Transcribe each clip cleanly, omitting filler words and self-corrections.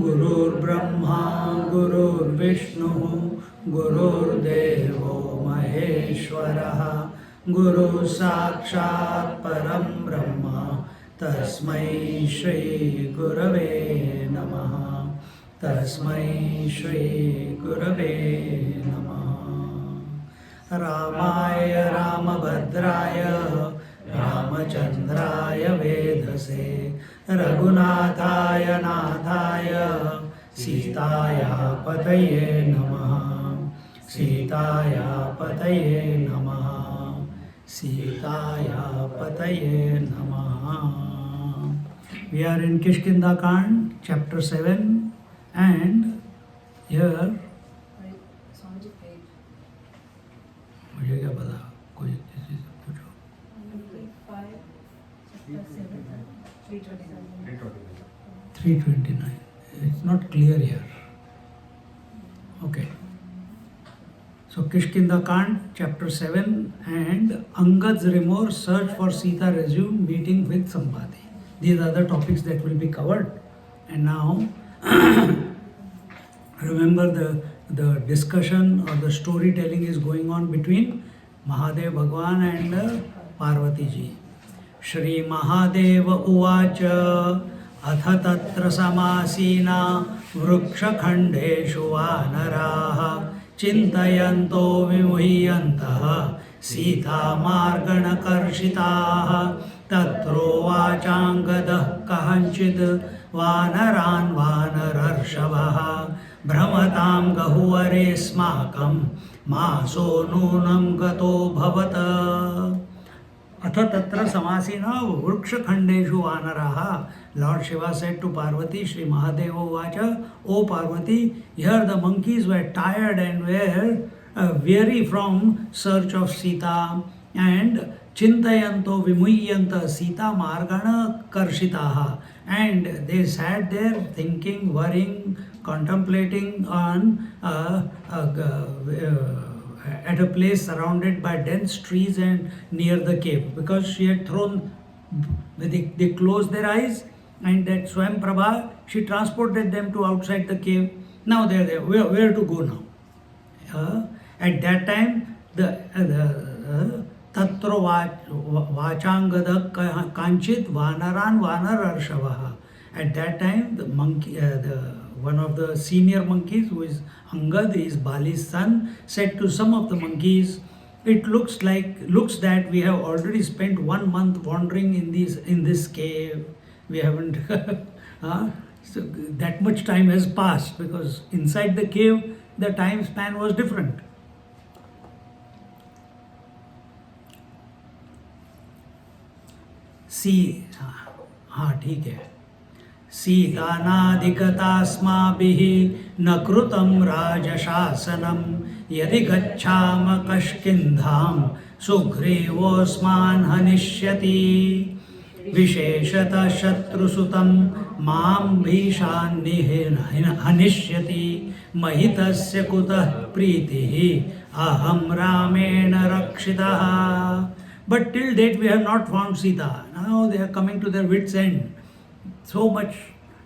गुरुर्ब्रह्मा गुरुर्विष्णु गुरुर्देवो महेश्वरः गुरु साक्षात् परं ब्रह्म तस्मै श्री गुरवे नमः तस्मै श्री गुरवे नमः। रामाय रामभद्राय रामचन्द्राय वेधसे रघुनाथाय नाथाय सीताया पतये नमः सीताया पतये नमः सीताया पतये नमः। We are in Kishkindhakand chapter 7 and here मुझे क्या पता कोई किसी से पूछो 329. It's not clear here. Okay. So Kishkindhakand chapter 7 and Angads remorse, search for Sita resume, meeting with Sampati. These are the topics that will be covered. And now remember the discussion or the storytelling is going on between Mahadev Bhagwan and Parvati ji. Shri Mahadeva Uvacha अथ तत्र समासीना वृक्षखण्डेषु वानराः चिन्तयन्तो विमुह्यन्तः सीतामार्गणकर्षिताः तत्रोवाचाङ्गदः कथञ्चित् वानरान् वानरर्षभः भ्रमतां गहुवरेऽस्माकं मासो नूनं गतो भवत। अथ तत्र समासीना वृक्षखण्डेषु वानराः. Lord Shiva said to Parvati, Shri Mahadeva Vacha, O Parvati, here the monkeys were tired and were weary from search of Sita, and Chintayanto Vimuhyanta Sita Margana Karshitaha, and they sat there thinking, worrying, contemplating on at a place surrounded by dense trees and near the cave, because she had thrown, they closed their eyes, and that Swami Prabha, she transported them to outside the cave. Now they are there. Where to go now? At that time, the Tatra Vachangada Kanchit Vanaran Vanararshavah. At that time, the monkey, one of the senior monkeys, who is Angad, is Bali's son, said to some of the monkeys, it looks that we have already spent 1 month wandering in this cave. We haven't so that much time has passed, because inside the cave the time span was different. ठीक है. सीतानादिकतास्माभिः न कृतं राजशासनं यदि गच्छाम कष्किन्धां सुग्रीवोऽस्मान् हनिष्यति विशेषतः शत्रुसुतं मां भीषान्निः हनिष्यति महितस्य कुतः प्रीतिः अहं रामेण रक्षितः. But till date we have not found Sita. Now they are coming to their wits' end. So much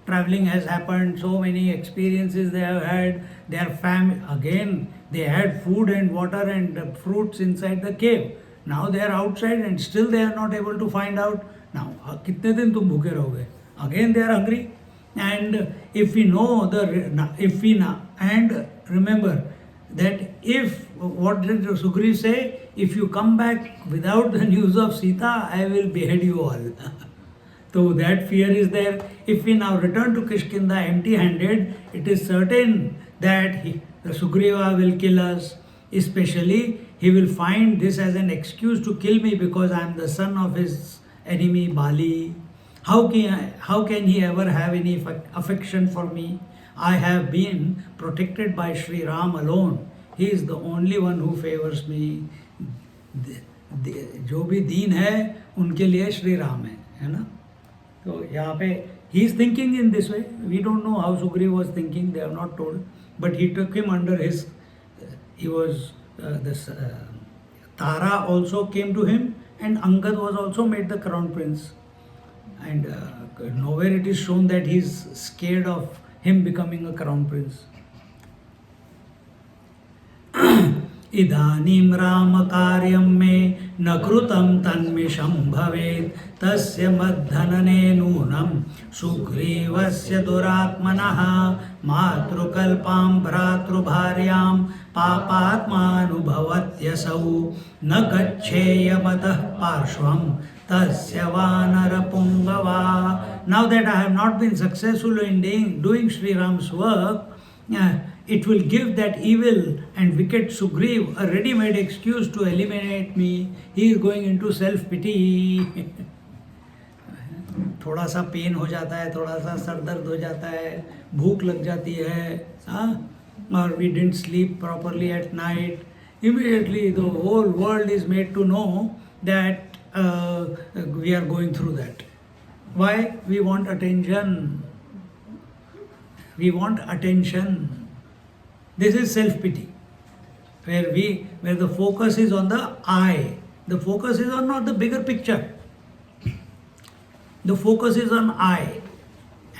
traveling has happened, so many experiences they have had. Their again, they had food and water and fruits inside the cave. Now they are outside and still they are not able to find out. Now, kitne din tum bhuke rahoge? Again they are hungry. And if we know and remember that what did Sugriv say? If you come back without the news of Sita, I will behead you all. So that fear is there. If we now return to Kishkinda empty-handed, it is certain that the Sugriva will kill us. Especially, he will find this as an excuse to kill me because I am the son of his enemy Bali. How can he ever have any affection for me? I have been protected by Sri Ram alone. He is the only one who favors me. जो भी दीन है उनके लिए श्री राम है ना. तो यहाँ पे he is thinking in this way. We don't know how Sugriva was thinking. They are not told, but he took him under his. He was Tara also came to him, and Angad was also made the crown prince. And nowhere it is shown that he is scared of him becoming a crown prince. इदानीं रामकार्यं मे न कृतं तन्मिषं भवेत् तस्य मद्धनने नूनं सुग्रीवस्य दुरात्मनः मातृकल्पां भ्रातृभार्यां पापात्मानुभवत्यसौ न गच्छेयमतः पार्श्वं tasya vanara pungava. Now that I have not been successful in doing Sri Ram's work, it will give that evil and wicked Sugriv a ready-made excuse to eliminate me. He is going into self-pity. थोड़ा सा pen हो जाता है, थोड़ा सा sir दर्द हो जाता है, भूख लग जाती है, or we didn't sleep properly at night. Immediately the whole world is made to know that we are going through that. Why? We want attention. We want attention. This is self-pity, where the focus is on the I. The focus is on not the bigger picture. The focus is on I.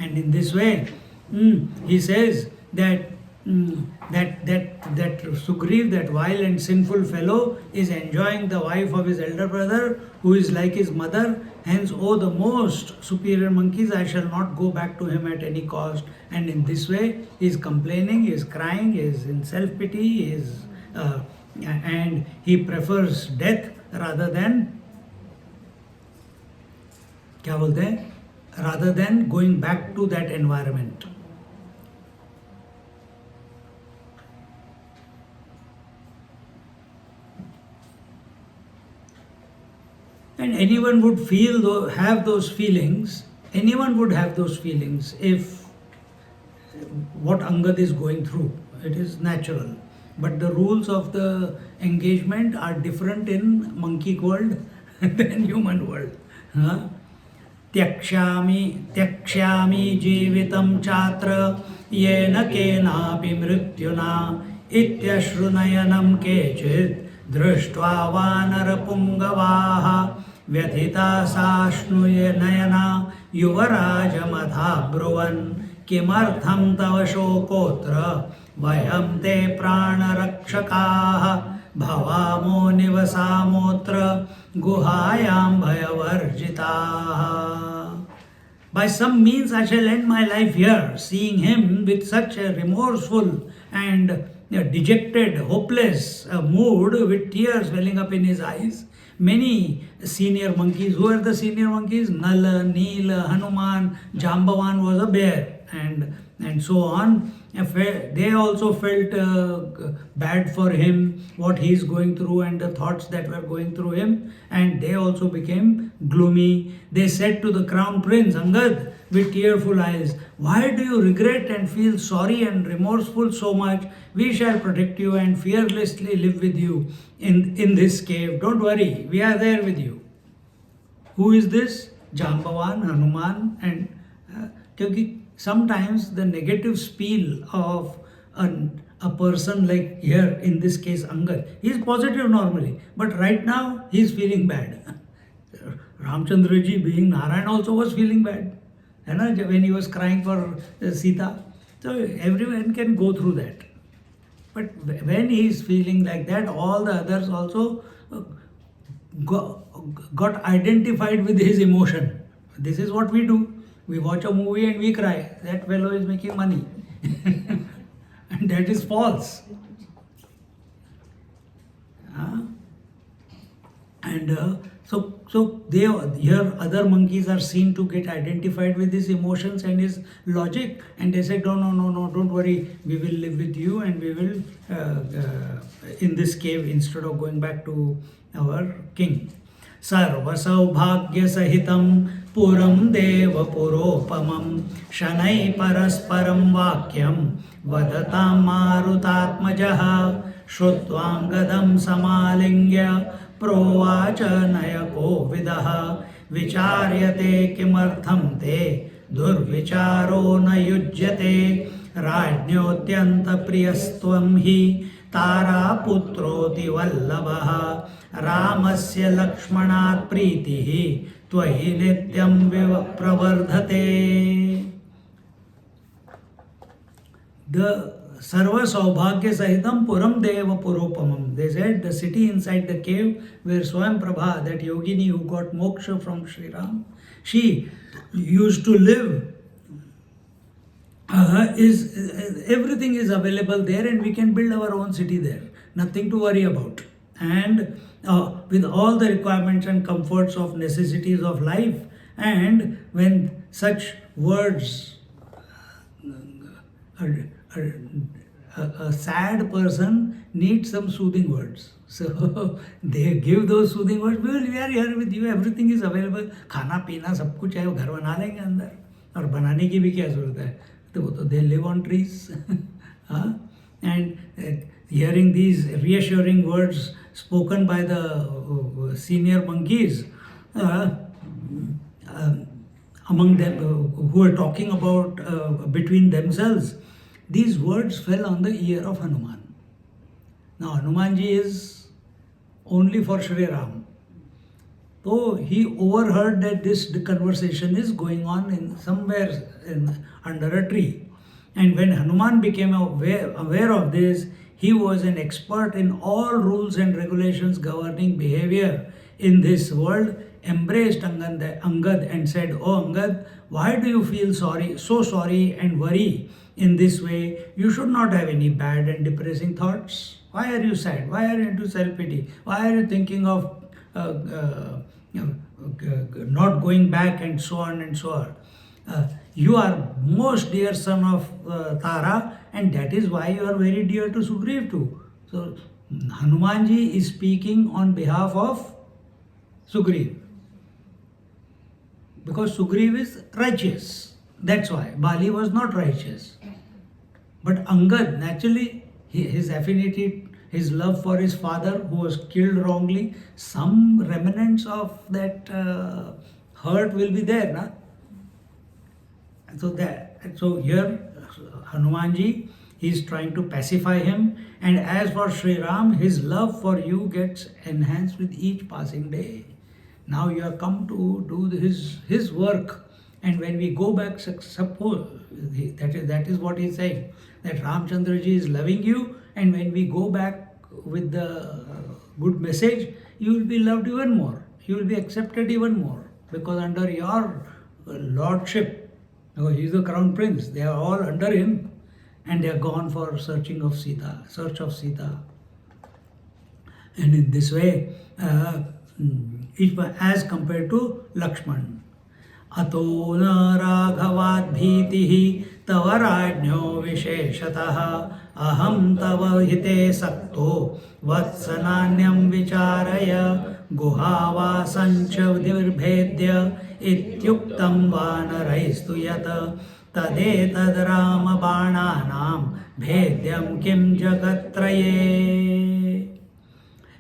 And in this way, he says that Sugriv, that vile and sinful fellow, is enjoying the wife of his elder brother, who is like his mother. Hence, oh, the most superior monkeys, I shall not go back to him at any cost. And in this way, he is complaining, he is crying, he is in self-pity, and he prefers death rather than rather than going back to that environment. And anyone would have those feelings. Anyone would have those feelings if what Angad is going through. It is natural. But the rules of the engagement are different in monkey world than human world. Tyakshami jivitam chatra yena kenapi mrityuna ityashrunayanam kechit drishtva vanara pungavaha व्यथिता साश्नुये Naina युवराजमथा ब्रुवन् किमर्थं तव शोकोत्र वयं ते प्राणरक्षकाः भवामो निवसामोऽत्र गुहायां भयवर्जिताः. By some means I shall end my life here, seeing him with such a remorseful and dejected, hopeless mood, with tears welling up in his eyes. Many senior monkeys, who are the senior monkeys? Nala, Neela, Hanuman, Jambavan was a bear, and so on. They also felt bad for him, what he is going through and the thoughts that were going through him, and they also became gloomy. They said to the crown prince, Angad, with tearful eyes, why do you regret and feel sorry and remorseful so much? We shall protect you and fearlessly live with you in this cave. Don't worry, we are there with you. Who is this? Jambavan, Hanuman, and sometimes the negative spell of a person, like here in this case Angad, he is positive normally, but right now he is feeling bad. Ramchandraji, being Narayan, also was feeling bad when he was crying for Sita. So everyone can go through that. But when he is feeling like that, all the others also got identified with his emotion. This is what we do. We watch a movie and we cry. That fellow is making money. And that is false. So here other monkeys are seen to get identified with his emotions and his logic, and they said, no, don't worry, we will live with you and we will in this cave instead of going back to our king. सर्वसौभाग्यसहितं पुरं देवपुरोपमं शनै परस्परं वाक्यं वदतां मारुतात्मजः श्रुत्वाङ्गदं समालिङ्ग्य प्रोवाच नयकोविदः विचार्यते किमर्थं ते दुर्विचारो न युज्यते राज्ञोऽत्यन्तप्रियस्त्वं हि तारापुत्रोऽति वल्लभः रामस्य लक्ष्मणात् प्रीतिः त्वयि नित्यं प्रवर्धते. The Sarva Saubhagya Sahitam Puram Deva Puropamam. They said the city inside the cave where Swami Prabha, that yogini who got moksha from Sri Ram, she used to live. Everything is available there and we can build our own city there. Nothing to worry about. And with all the requirements and comforts of necessities of life. And when such words, a sad person needs some soothing words. So they give those soothing words. Well, we are here with you. Everything is available. खाना पीना सब कुछ है. वो घर बना लेंगे अंदर. और बनाने की भी क्या जरूरत है? तो वो तो they live on trees. And hearing these reassuring words spoken by the senior monkeys among them who were talking about between themselves, these words fell on the ear of Hanuman. Now Hanumanji is only for Sri Ram. So he overheard that this conversation is going on in somewhere under a tree. And when Hanuman became aware of this, he was an expert in all rules and regulations governing behavior in this world, embraced Angad and said, "Oh Angad, why do you feel so sorry and worry in this way? You should not have any bad and depressing thoughts. Why are you sad? Why are you into self-pity? Why are you thinking of not going back and so on and so on? You are most dear son of Tara, and that is why you are very dear to Sugriv too." So Hanumanji is speaking on behalf of Sugriv. Because Sugriv is righteous. That's why. Bali was not righteous. But Angad, naturally, his affinity, his love for his father who was killed wrongly, some remnants of that hurt will be there. Na? So here Hanumanji is trying to pacify him, and as for Sri Ram, his love for you gets enhanced with each passing day. Now you have come to do his work, and when we go back, suppose that is what he is saying, that Ramchandraji is loving you, and when we go back with the good message, you will be loved even more. You will be accepted even more, because under your lordship, he is the crown prince, they are all under him, and they are gone for search of Sita. And in this way, as compared to Lakshman. Ato na raghavat bhitihi tava rajnyo visheshatah aham tava hite sakto vatsananyam vicharaya guhavasancha virbhedya ityuktam vanaraistu yata tadetad rama bananam bhedyam kim jagatraye.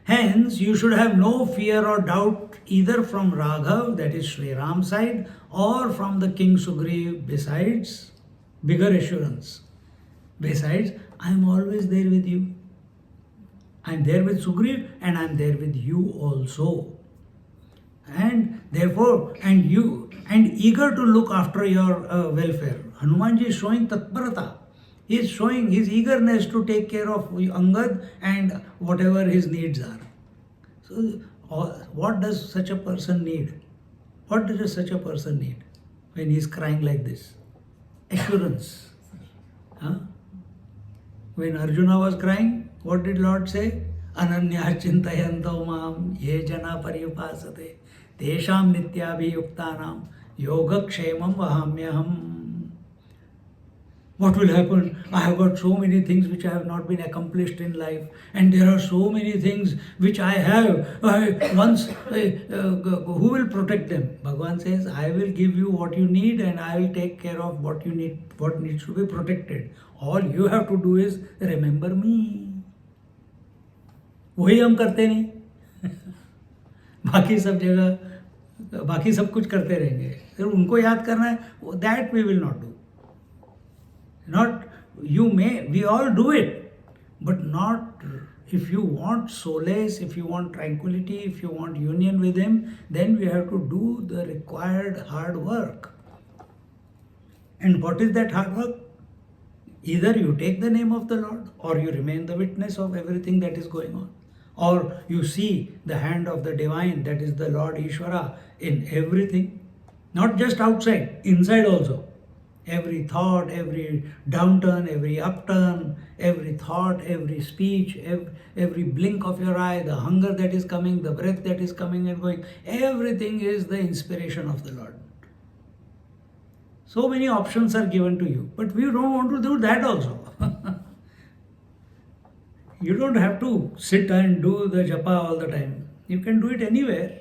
Hence, you should have no fear or doubt either from Raghav, that is Sri Ram's side, or from the King Sugriv. Besides, bigger assurance. Besides, I am always there with you. I am there with Sugriv and I am there with you also. And therefore, and eager to look after your welfare. Hanumanji is showing tatparata. He is showing his eagerness to take care of Angad and whatever his needs are. So, what does such a person need? What does such a person need when he is crying like this? Assurance. When Arjuna was crying, what did Lord say? Ananya chintayanto mam ye jana pariyupasate tesham nityabhiyuktanam yogakshemam vahamyaham. What will happen? I have got so many things which I have not been accomplished in life, and there are so many things which I have. Who will protect them? Bhagavan says, I will give you what you need, and I will take care of what you need, what needs to be protected. All you have to do is remember me. वही हम करते नहीं. बाकी सब जगह बाकी सब कुछ करते रहेंगे, फिर उनको याद करना है. That we will not do. Not, you may, we all do it, but not, if you want solace, if you want tranquility, if you want union with Him, then we have to do the required hard work. And what is that hard work? Either you take the name of the Lord, or you remain the witness of everything that is going on, or you see the hand of the divine, that is the Lord Ishwara, in everything, not just outside, inside also. Every thought, every downturn, every upturn, every thought, every speech, every blink of your eye, the hunger that is coming, the breath that is coming and going, everything is the inspiration of the Lord. So many options are given to you, but we don't want to do that also. You don't have to sit and do the japa all the time. You can do it anywhere.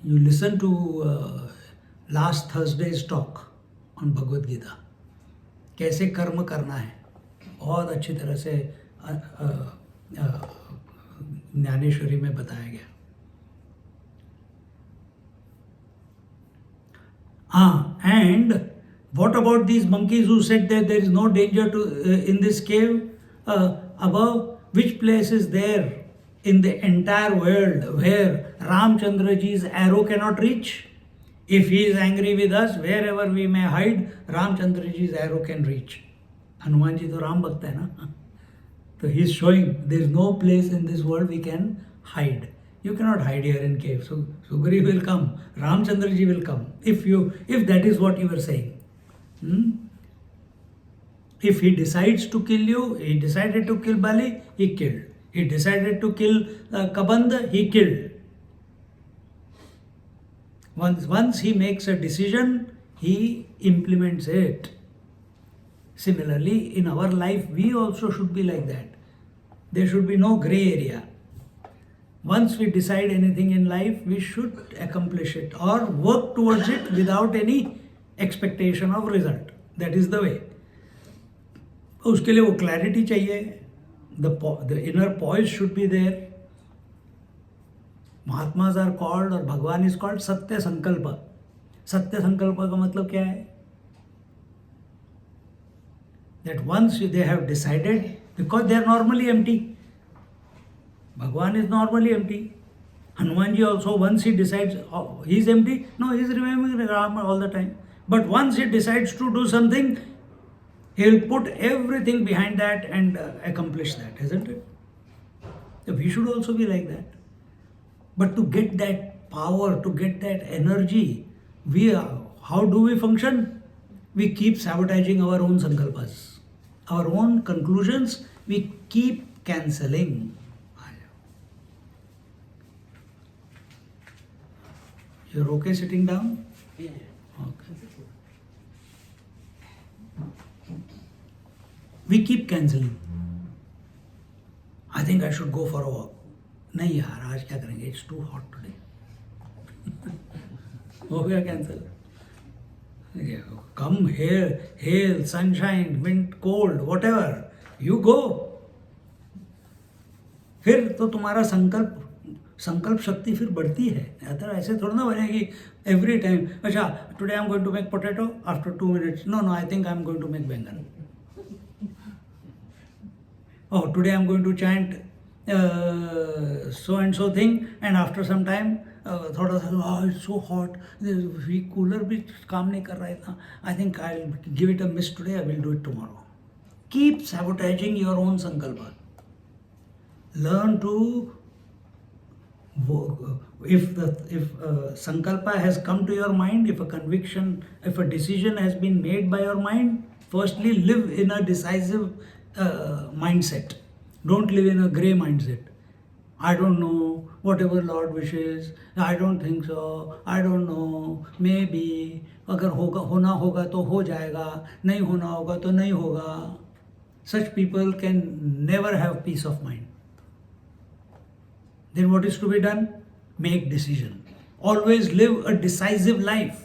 You listen to last Thursday's talk on Bhagavad Gita. कैसे कर्म करना है, बहुत अच्छी तरह से ज्ञानेश्वरी में बताया गया. And what about these monkeys who said that there is no danger to in this cave above? Which place is there in the entire world where Ramchandraji's arrow cannot reach? If he is angry with us, wherever we may hide, Ramchandraji's arrow can reach. Hanumanji to Ram Bhakta hai na? So he is showing there is no place in this world we can hide. You cannot hide here in cave. So Sugriv will come, Ramchandraji will come. If that is what you were saying. If he decides to kill you, he decided to kill Bali, he killed. He decided to kill Kabanda, he killed. Once he makes a decision, he implements it. Similarly, in our life, we also should be like that. There should be no gray area. Once we decide anything in life, we should accomplish it or work towards it without any expectation of result. That is the way. उसके लिए वो clarity चाहिए. The inner poise should be there. Mahatmas are called, or Bhagwan is called Satya Sankalpa. Satya Sankalpa का मतलब क्या है? That once they have decided, because they are normally empty. Bhagwan is normally empty. Hanumanji also, once he decides, oh, he is empty. No, he is remembering Rama all the time. But once he decides to do something, he will put everything behind that and accomplish that, isn't it? So we should also be like that. But to get that power, to get that energy, how do we function? We keep sabotaging our own sankalpas. Our own conclusions, we keep cancelling. You're okay sitting down? Yeah. Okay. We keep cancelling. I think I should go for a walk. नहीं यार, आज क्या करेंगे? It's too hot today. हो गया cancel. Come here, hail, sunshine, wind, cold, whatever. You go. फिर तो तुम्हारा संकल्प शक्ति फिर बढ़ती है. अगर ऐसे थोड़ा ना बनेगी every time. अच्छा, today I'm going to make potato. After 2 minutes, no, I think I'm going to make बैंगन. Oh, today I'm going to chant so and so thing, and after some time थोड़ा सा, oh, it's so hot, cooler भी काम नहीं कर रहा है इतना. I think I'll give it a miss today, I will do it tomorrow. Keep sabotaging your own sankalpa. Learn to, if sankalpa has come to your mind, if a conviction, if a decision has been made by your mind, firstly live in a decisive mindset. Don't live in a grey mindset. I don't know, whatever Lord wishes, I don't think so, I don't know, maybe, अगर होगा होना होगा तो हो जाएगा, नहीं होना होगा तो नहीं होगा. Such people can never have peace of mind. Then what is to be done? Make decision. Always live a decisive life.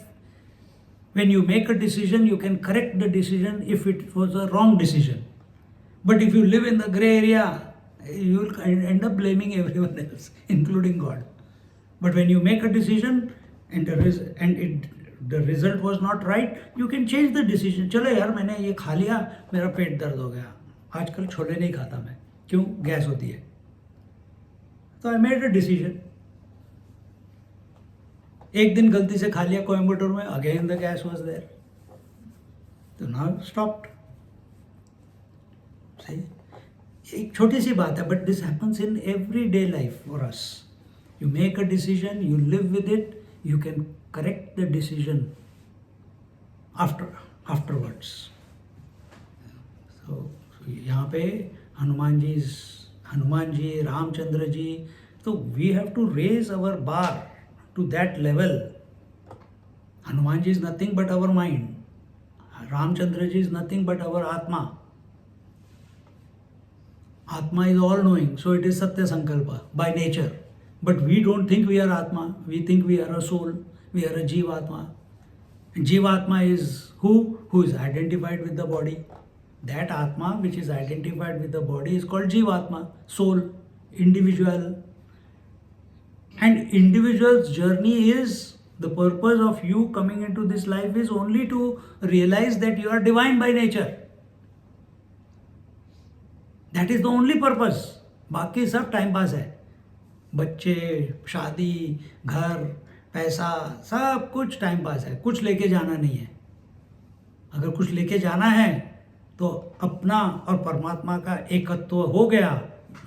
When you make a decision, you can correct the decision if it was a wrong decision. But if you live in the gray area, you will end up blaming everyone else, including God. But when you make a decision and the result was not right, you can change the decision. चलो यार मैंने ये खा लिया, मेरा पेट दर्द हो गया. आजकल छोले नहीं खाता मैं. क्यों? गैस होती है. So I made a decision. एक दिन गलती से खा लिया कोयम्बटूर में, again the gas was there. So now stopped. See? एक छोटी सी बात है, but this happens in everyday life for us. You make a decision, you live with it, you can correct the decision afterwards. So यहाँ पे Hanuman ji, Ramchandra ji, so we have to raise our bar to that level. Hanuman ji is nothing but our mind. Ramchandra ji is nothing but our Atma. Atma is all knowing, so it is Satya Sankalpa by nature. But we don't think we are Atma, we think we are a soul, we are a Jivatma. And Jivatma is who? Who is identified with the body. That Atma which is identified with the body is called Jivatma, soul, individual. And individual's journey is, the purpose of you coming into this life is only to realize that you are divine by nature. That is the only purpose. बाकी सब time pass है. बच्चे, शादी, घर, पैसा, सब कुछ time pass है. कुछ लेके जाना नहीं है. अगर कुछ लेके जाना है तो अपना और परमात्मा का एकत्व हो गया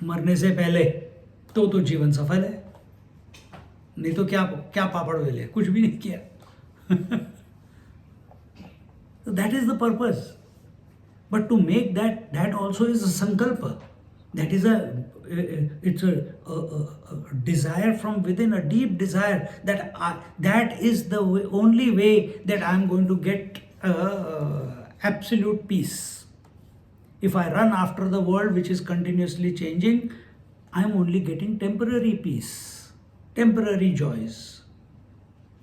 मरने से पहले, तो जीवन सफल है. नहीं तो क्या पापड़ वेले, कुछ भी नहीं किया. So that is the purpose. But to make that also is a sankalpa. That is it's a desire from within, a deep desire that is the only way that I am going to get absolute peace. If I run after the world which is continuously changing, I am only getting temporary peace, temporary joys.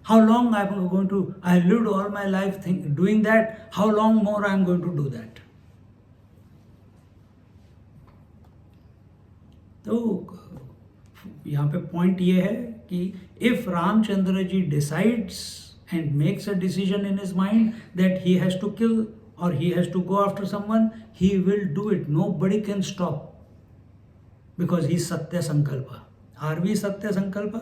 How long I am going to? I lived all my life doing that. How long more I am going to do that? तो यहाँ पे point ये है कि if Ramchandra ji decides and makes a decision in his mind that he has to kill और he has to go after someone, he will do it. Nobody can stop because he सत्य संकल्प. Are we सत्य संकल्प?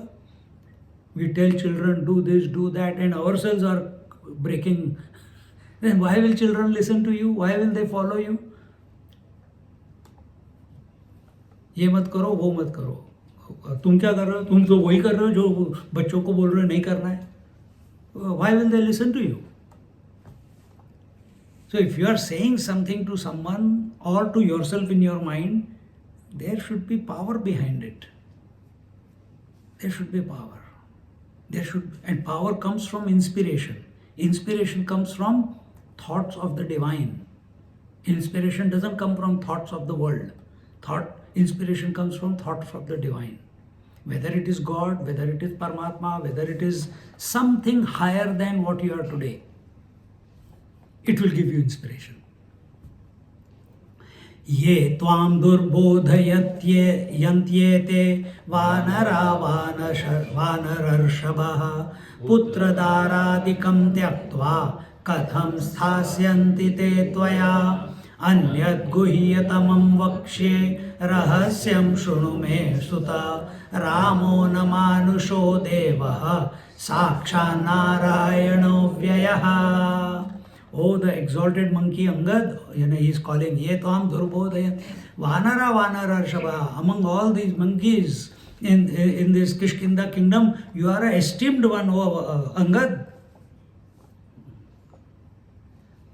We tell children do this, do that, and ourselves are breaking. Then why will children listen to you? Why will they follow you? ये मत करो, वो मत करो. तुम क्या कर रहे हो? तुम तो वही कर रहे हो जो बच्चों को बोल रहे हो नहीं करना है. Why will they listen to you? So if you are saying something to someone or to yourself in your mind, there should be power behind it. There should be power. And power comes from inspiration. Inspiration comes from thoughts of the divine. Inspiration doesn't come from thoughts of the world. Inspiration comes from thoughts of the divine. Whether it is God, whether it is Paramatma, whether it is something higher than what you are today, it will give you inspiration. ये त्वां दुर्बोधयन्त्येते वानरर्षभः पुत्रदारादिकं त्यक्त्वा कथं स्थास्यन्ति ते त्वया अन्यद्गुह्यतमं वक्ष्ये रहस्यं शृणु मे सुत रामो न मानुषो देवः साक्षान्नारायणो व्ययः. Oh, the exalted monkey Angad, he is calling, Ye Tvam Durbodhayan, Vanara Shaba. Among all these monkeys in this Kishkinda kingdom, you are an esteemed one, O Angad.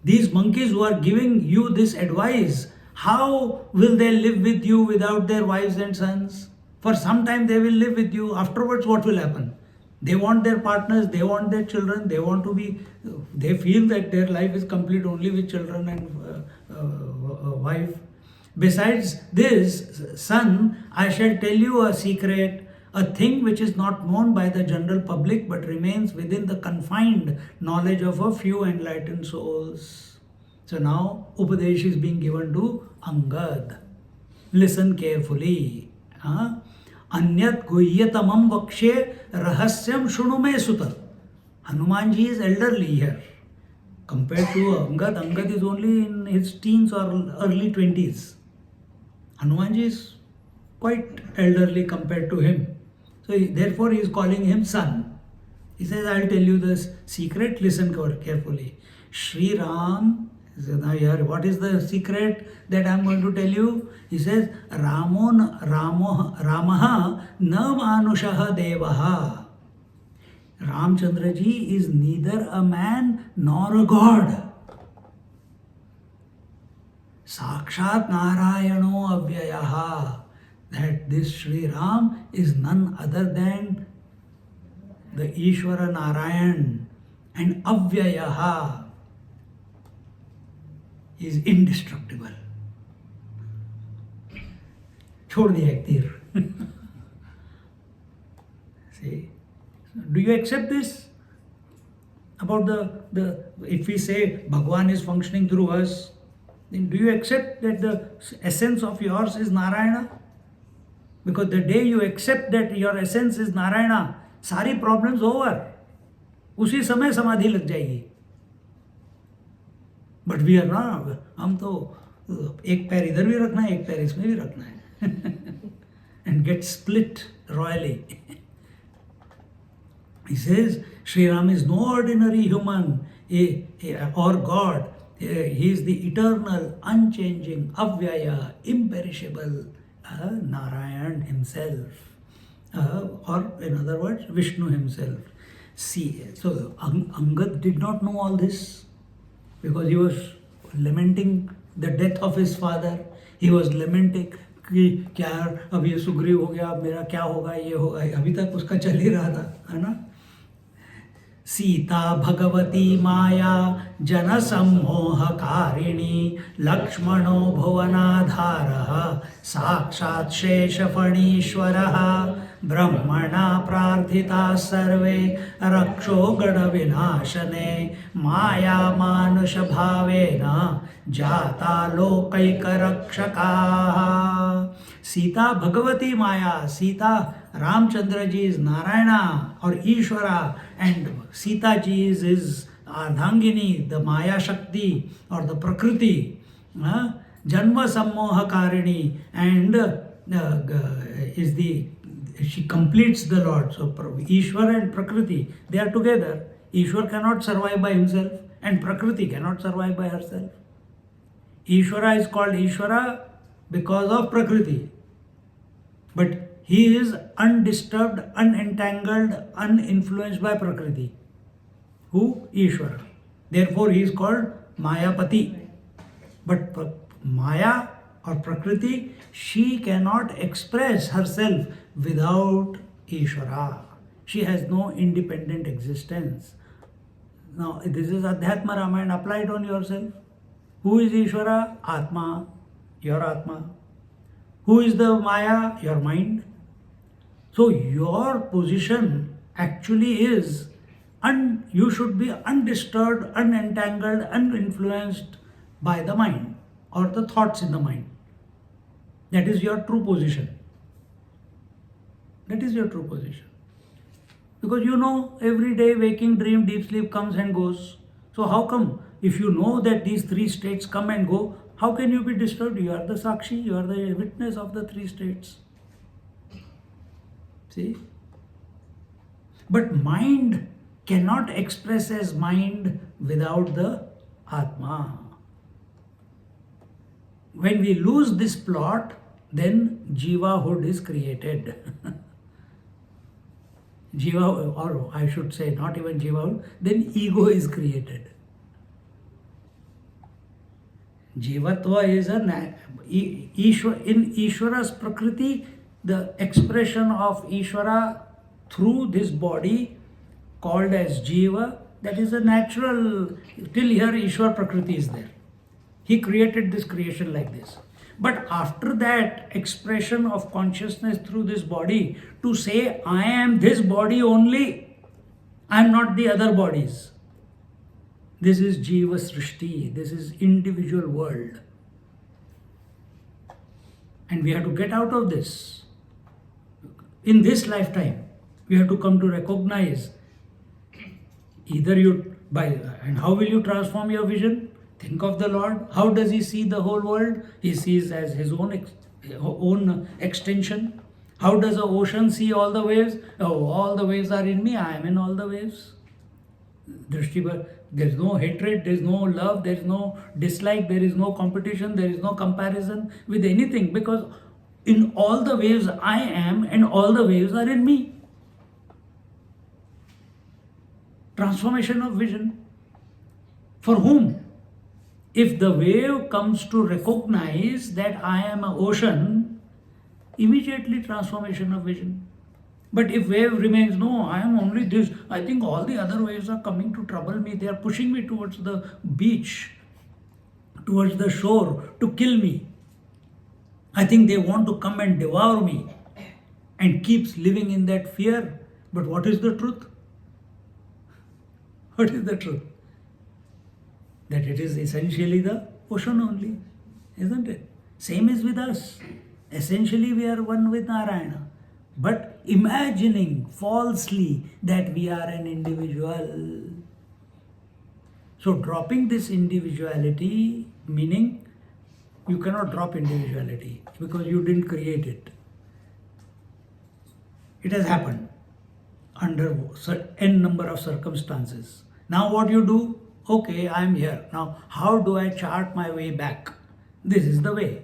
These monkeys who are giving you this advice, how will they live with you without their wives and sons? For some time they will live with you. Afterwards, what will happen? They want their partners, they want their children, they feel that their life is complete only with children and wife. Besides this, son, I shall tell you a secret, a thing which is not known by the general public but remains within the confined knowledge of a few enlightened souls. So now Upadesh is being given to Angad. Listen carefully. Anyat guhyatamam vakshe rahasyam shunume suta. Hanumanji is elderly here. Compared to Angad, Angad is only in his teens or early 20s. Hanumanji is quite elderly compared to him. So therefore he is calling him son. He says, I will tell you this secret, listen carefully. Sri Ram, what is the secret that I am going to tell you? He says, Ramaha na manushaha devaha. Ramchandraji is neither a man nor a god. Sakshat Narayano Avyayaha. That this Sri Ram is none other than the Ishwara Narayan, and Avyayaha is indestructible. Chhod diya ek tir. See? Do you accept this? About the if we say Bhagwan is functioning through us, then do you accept that the essence of yours is Narayana? Because the day you accept that your essence is Narayana, सारी problems over. उसी समय समाधि लग जाएगी. But we are not. हम तो एक पैर इधर भी रखना है, एक पैर इसमें भी रखना है. And get split royally. He says, Sri Ram is no ordinary human or God. He is the eternal, unchanging, avyaya, imperishable Narayan himself. Or in other words, Vishnu himself. See, so Angad did not know all this because he was lamenting the death of his father. He was lamenting कि क्या अब ये सुग्रीव हो गया, अब मेरा क्या होगा, ये होगा. अभी तक उसका चल ही रहा था, है ना. सीता भगवती माया जन सम्मोहकारिणी लक्ष्मणो भुवनाधारः साक्षात् शेषफणीश्वरः ब्रह्मणा प्रार्थिता सर्वे रक्षो गणविनाशने माया मानुष भावेन जाता लोकैकरक्षकाः. सीता भगवती माया. Sita, Ramchandra ji is Narayana or Ishwara, and Sita ji is his Ardhangini, the Maya Shakti or the Prakriti. Janma Sammohakarini, and she completes the Lord. So Ishwara and Prakriti, they are together. Ishwar cannot survive by himself and Prakriti cannot survive by herself. Ishwara is called Ishwara because of Prakriti. But he is undisturbed, unentangled, uninfluenced by Prakriti. Who? Ishwara. Therefore he is called Mayapati. But Maya or Prakriti, she cannot express herself without Ishwara. She has no independent existence. Now this is Adhyatma Ramayana. Apply it on yourself. Who is Ishwara? Atma, your Atma. Who is the Maya? Your mind. So your position actually is, you should be undisturbed, unentangled, uninfluenced by the mind or the thoughts in the mind. That is your true position. That is your true position. Because you know every day waking, dream, deep sleep comes and goes. So how come if you know that these three states come and go, how can you be disturbed? You are the Sakshi, you are the witness of the three states. See? But mind cannot express as mind without the Atma. When we lose this plot, then Jivahood is created. Jiva, or I should say not even Jivahood, then ego is created. Jivatva is in Ishwara's Prakriti, the expression of Ishwara through this body called as Jiva, that is a natural, till here Ishwar Prakriti is there. He created this creation like this. But after that expression of consciousness through this body, to say, I am this body only, I am not the other bodies. This is Jiva Srishti, this is individual world. And we have to get out of this. In this lifetime, we have to come to recognize either and how will you transform your vision? Think of the Lord. How does He see the whole world? He sees as His own extension. How does the ocean see all the waves? Oh, all the waves are in me. I am in all the waves. Drishti, there is no hatred, there is no love, there is no dislike, there is no competition, there is no comparison with anything, because in all the waves I am and all the waves are in me. Transformation of vision. For whom? If the wave comes to recognize that I am an ocean, immediately transformation of vision. But if wave remains, no, I am only this, I think all the other waves are coming to trouble me, they are pushing me towards the beach, towards the shore to kill me. I think they want to come and devour me, and keeps living in that fear. But what is the truth? What is the truth? That it is essentially the ocean only, isn't it? Same is with us. Essentially we are one with Narayana. But imagining falsely that we are an individual. So dropping this individuality, meaning you cannot drop individuality because you didn't create it. It has happened under n number of circumstances. Now what you do? Okay, I am here. Now how do I chart my way back? This is the way.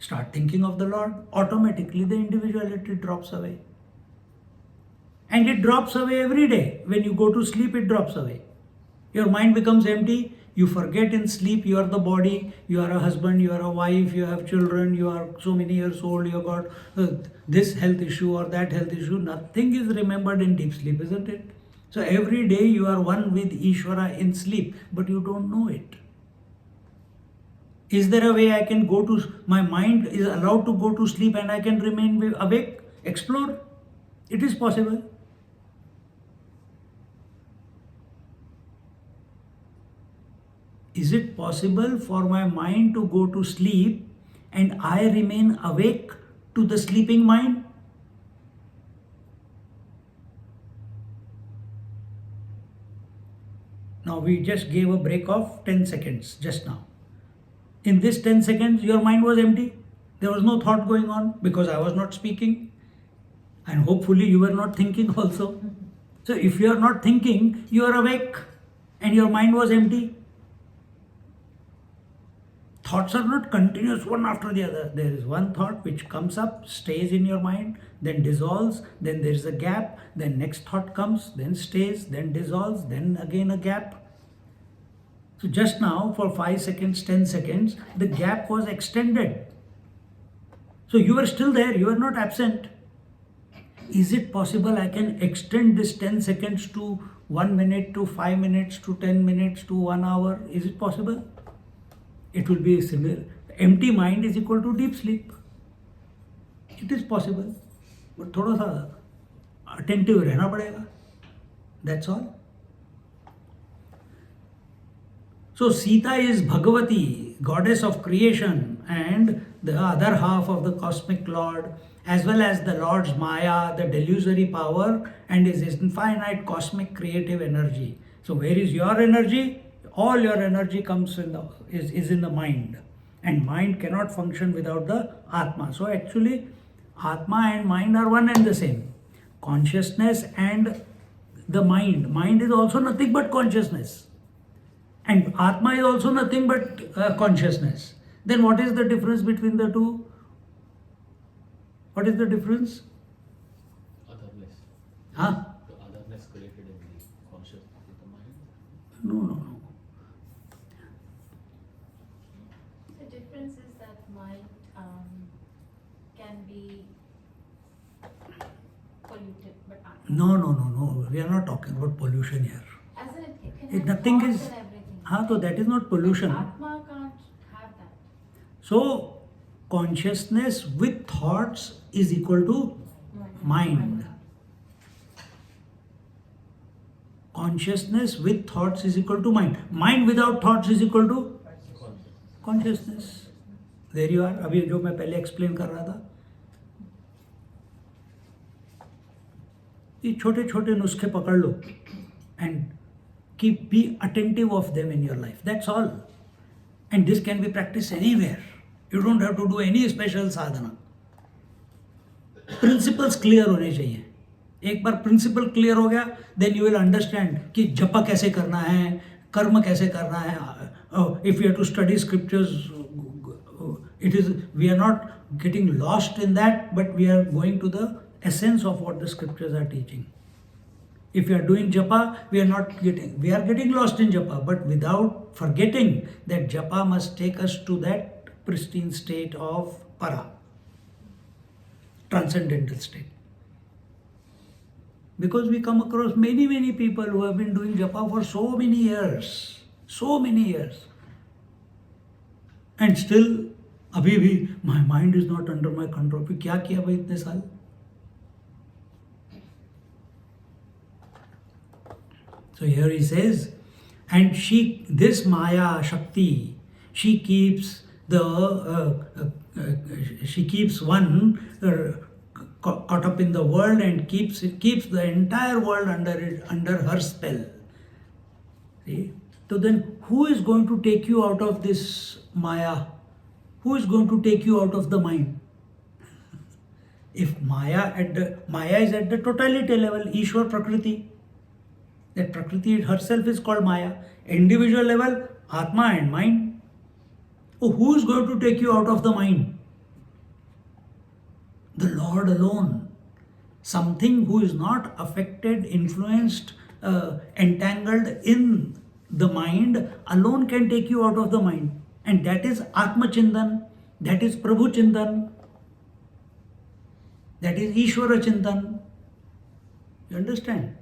Start thinking of the Lord. Automatically the individuality drops away. And it drops away every day. When you go to sleep, it drops away. Your mind becomes empty. You forget in sleep you are the body, you are a husband, you are a wife, you have children, you are so many years old, you have got this health issue or that health issue. Nothing is remembered in deep sleep, isn't it? So every day you are one with Ishvara in sleep, but you don't know it. Is there a way I can go to, my mind is allowed to go to sleep and I can remain awake? Explore. It is possible. Is it possible for my mind to go to sleep and I remain awake to the sleeping mind? Now we just gave a break of 10 seconds just now. In this 10 seconds, your mind was empty. There was no thought going on because I was not speaking. And hopefully you were not thinking also. So if you are not thinking, you are awake and your mind was empty. Thoughts are not continuous one after the other. There is one thought which comes up, stays in your mind, then dissolves, then there is a gap, then next thought comes, then stays, then dissolves, then again a gap. So just now for 5 seconds, 10 seconds, the gap was extended. So you were still there, you were not absent. Is it possible I can extend this 10 seconds to 1 minute, to 5 minutes, to 10 minutes, to 1 hour? Is it possible? It will be similar. Empty mind is equal to deep sleep. It is possible. But थोड़ा सा attentive रहना पड़ेगा. That's all. So Sita is Bhagavati, goddess of creation, and the other half of the cosmic Lord, as well as the Lord's Maya, the delusory power, and his infinite cosmic creative energy. So where is your energy? All your energy comes is in the mind, and mind cannot function without the Atma. So actually, Atma and mind are one and the same. Consciousness and the mind. Mind is also nothing but consciousness. And Atma is also nothing but consciousness. Then what is the difference between the two? What is the difference? Otherness. Huh? The otherness created in the consciousness of the mind. No. The difference is that mind can be No. We are not talking about pollution here. As in it can have Nothing thoughts is. and everything. So that is not pollution. Atma can't have that. So consciousness with thoughts is equal to mind. Consciousness with thoughts is equal to mind. Mind without thoughts is equal to consciousness. There you are. अभी जो मैं पहले explain कर रहा था, ये छोटे छोटे नुस्खे पकड़ लो and be attentive of them in your life. That's all. And this can be practiced anywhere. You don't have to do any special sadhana. Principles clear होने चाहिए. एक बार प्रिंसिपल क्लियर हो गया, देन यू विल अंडरस्टैंड कि जपा कैसे करना है, कर्म कैसे करना है. If you have to study scriptures, it is, we are not getting lost in that, but we are going to the essence of what the scriptures are teaching. If we are doing japa, we are getting lost in japa, but without forgetting that japa must take us to that pristine state of para, transcendental state. Because we come across many people who have been doing japa for so many years, and still अभी भी my mind is not under my control. फिर क्या किया भाई इतने साल? So here he says, and this Maya Shakti, she keeps one caught up in the world and keeps the entire world under her spell. See? So then, who is going to take you out of this Maya? Who is going to take you out of the mind? If Maya is at the totality level, ishwar Prakriti, that Prakriti herself is called Maya. Individual level, Atma and mind. Oh, who is going to take you out of the mind? The Lord alone. Something who is not affected, influenced, entangled in the mind alone can take you out of the mind. And that is Atma Chintan, that is Prabhu Chintan, that is Ishwara Chintan. You understand?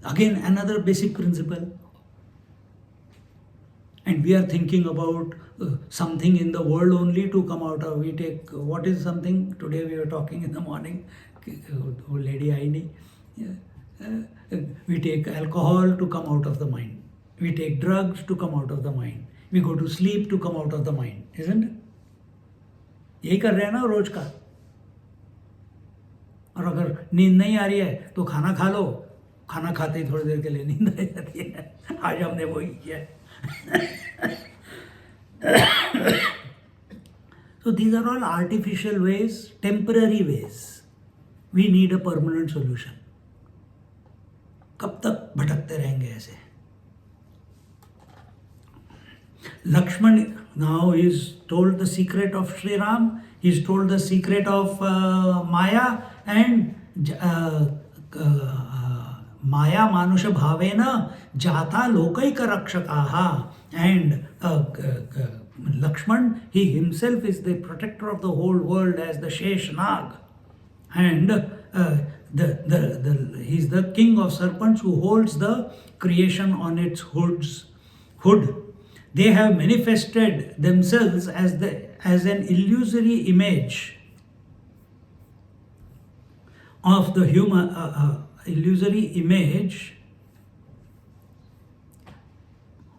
Again, another basic principle. And we are thinking about something in the world only to come out of. We take, what is something? Today we were talking in the morning, old lady Aini. We take alcohol to come out of the mind. We take drugs to come out of the mind. We go to sleep to come out of the mind. Isn't it? यही कर रहे हैं ना रोज का. और अगर नींद नहीं आ रही है तो खाना खा लो. खाना खाते ही थोड़ी देर के लिए नींद आ जाती है. आज हमने वही किया है. So these are all artificial ways, temporary ways. We need a permanent solution. कब तक भटकते रहेंगे ऐसे? Lakshman now is told the secret of Sri Ram, he is told the secret of Maya, and Maya Manusha Bhavena Jata Lokaika Rakshakaha, and Lakshman, he himself is the protector of the whole world as the Shesh Nag, and he's the king of serpents who holds the creation on its hood. They have manifested themselves as an illusory image of the human, illusory image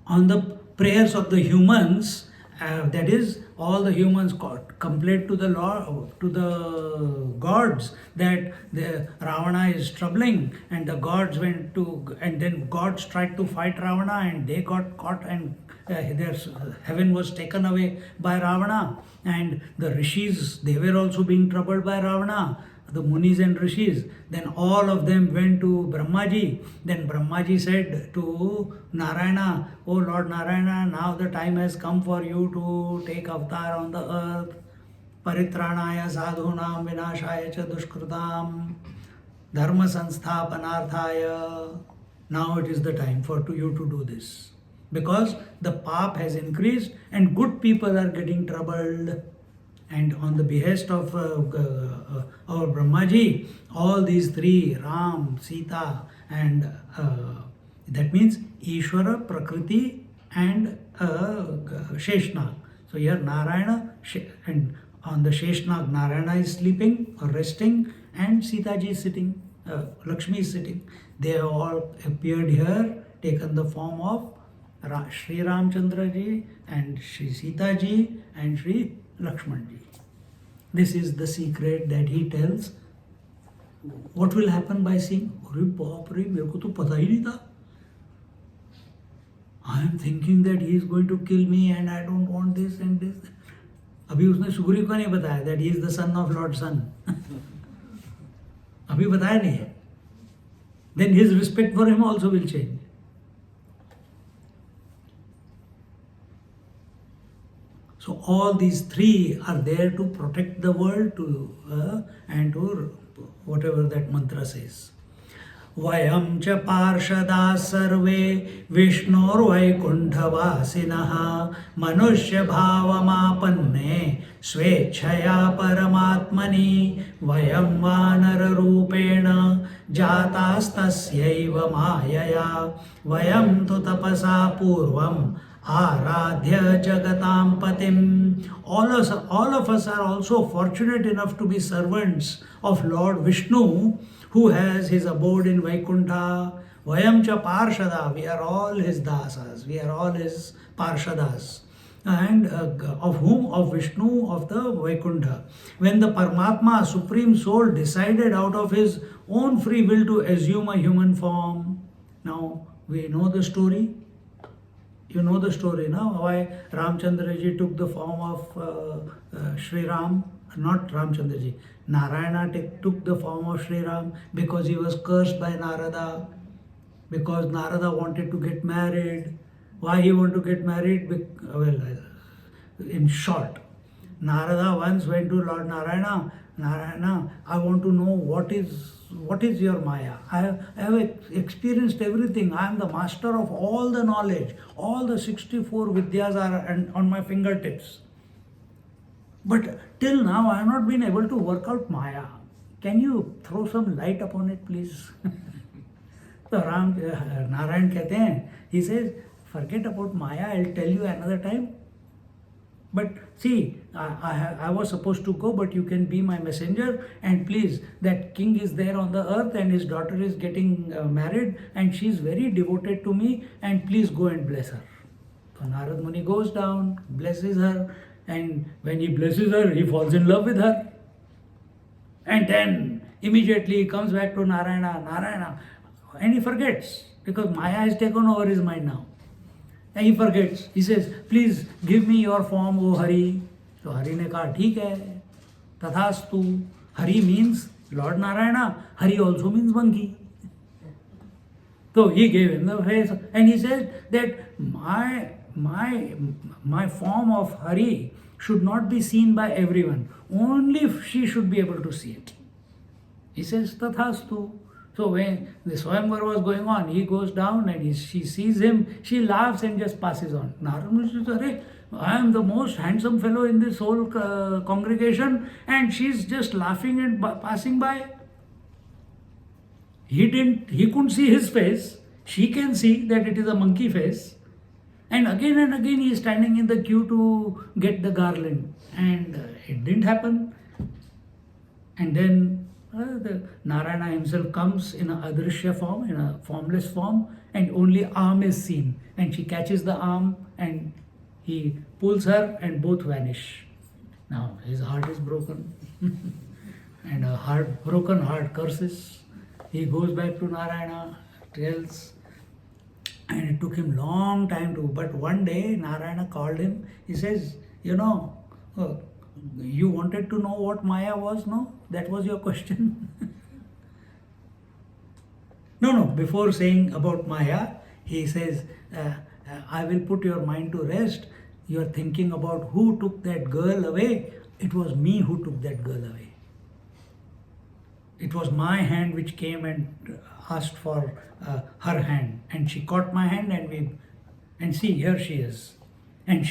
on the prayers of the humans. That is, all the humans complained to the Lord, to the gods, that the Ravana is troubling, and the gods went to, and then gods tried to fight Ravana, and they got caught, and their heaven was taken away by Ravana, and the rishis, they were also being troubled by Ravana, the munis and rishis. Then all of them went to Brahmaji. Then Brahmaji said to Narayana, "Oh Lord Narayana, now the time has come for you to take avatar on the earth. Paritranaya sadhunam vinashaya cha dushkrutam dharma sansthapanarthaya." Now it is the time for you to do this. Because the paap has increased and good people are getting troubled. And on the behest of our Brahmaji, all these three, Ram, Sita, and that means Ishwara, Prakriti, and Sheshnag. So here Narayana, and on the Sheshnag, Narayana is sleeping or resting, and Sita ji is sitting, Lakshmi is sitting. They have all appeared here, taken the form of Sri Ramchandra ji and Sri Sita ji and Sri Lakshman ji. This is the secret that he tells. What will happen by seeing? अरे बाप रे, मेरे को तो पता ही नहीं था. I am thinking that he is going to kill me and I don't want this and this. अभी उसने सुग्रीव को नहीं बताया that he is the son of Lord Sun. अभी बताया नहीं है. Then his respect for him also will change. So all these three are there to protect the world and to whatever that mantra says. Vayam cha parshada sarve Vishnurvaikunthavasinaha manushya bhavamapanne swechhaya paramatmani vayam vanara rupena jatastasyaiva mayaya vayam tu tapasa purvam Aradhya Jagatam Patim. All of us are also fortunate enough to be servants of Lord Vishnu, who has his abode in Vaikuntha. Vayam cha Parshada. We are all his dasas. We are all his Parshadas. And of whom? Of Vishnu, of the Vaikuntha. When the Paramatma, Supreme Soul, decided out of his own free will to assume a human form. Now, we know the story. You know the story now, why Ramchandraji took the form of Sri Ram, not Ramchandraji. Narayana took the form of Sri Ram because he was cursed by Narada, because Narada wanted to get married. Why he wanted to get married? Well, in short, Narada once went to Lord Narayana, Narayana, I want to know what is your Maya. I have experienced everything. I am the master of all the knowledge. All the 64 Vidyas are on my fingertips. But till now, I have not been able to work out Maya. Can you throw some light upon it, please? So Narayan कहते हैं, he says, forget about Maya, I'll tell you another time. But see, I was supposed to go, but you can be my messenger. And please, that king is there on the earth and his daughter is getting married and she is very devoted to me. And please go and bless her. So Narad Muni goes down, blesses her. And when he blesses her, he falls in love with her. And then immediately he comes back to Narayana. And he forgets because Maya has taken over his mind now. And he forgets. He says, please give me your form, O Hari. So Hari ne kaha, theek hai, tathastu. Hari means Lord Narayana. Hari also means monkey. So he gave him the face. And he says that my form of Hari should not be seen by everyone. Only she should be able to see it. He says, tathastu. So when the Swayamvar was going on, he goes down and she sees him, she laughs and just passes on. Narayana says, I am the most handsome fellow in this whole congregation and she's just laughing and passing by. He couldn't see his face. She can see that it is a monkey face. And again he is standing in the queue to get the garland. And it didn't happen. And then the Narayana himself comes in a adrishya form, in a formless form, and only arm is seen. And she catches the arm and he pulls her and both vanish. Now his heart is broken. And a broken heart curses. He goes back to Narayana, tells, and it took him long time to, but one day Narayana called him. He says, you wanted to know what Maya was, no? That was your question. No, before saying about Maya, he says, I will put your mind to rest. You are thinking about who took that girl away. It was me who took that girl away. It was my hand which came and asked for her hand. And she caught my hand and see, here she is. And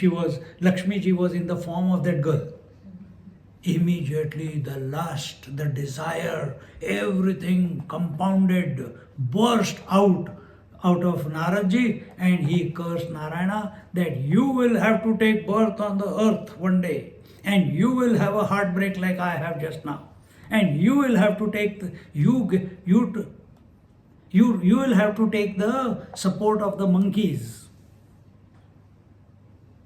Lakshmi ji was in the form of that girl. Immediately the lust, the desire, everything compounded, burst out of Naradji, and he cursed Narayana that you will have to take birth on the earth one day, and you will have a heartbreak like I have just now, and you will have to take you will have to take the support of the monkeys.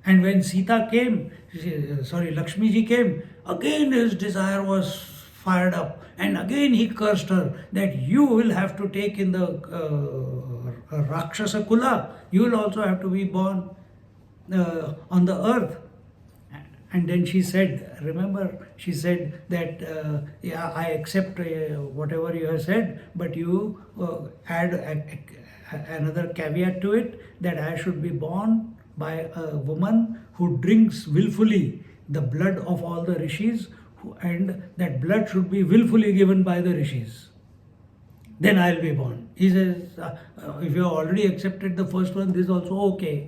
And when Sita came, Lakshmi ji came, again his desire was fired up, and again he cursed her that you will have to take in the Rakshasa Kula, you will also have to be born on the earth. And then she said, remember, she said that, yeah, I accept whatever you have said, but you add another caveat to it, that I should be born by a woman who drinks willfully the blood of all the rishis, and that blood should be willfully given by the rishis. Then I'll be born. He says, if you have already accepted the first one, this is also okay.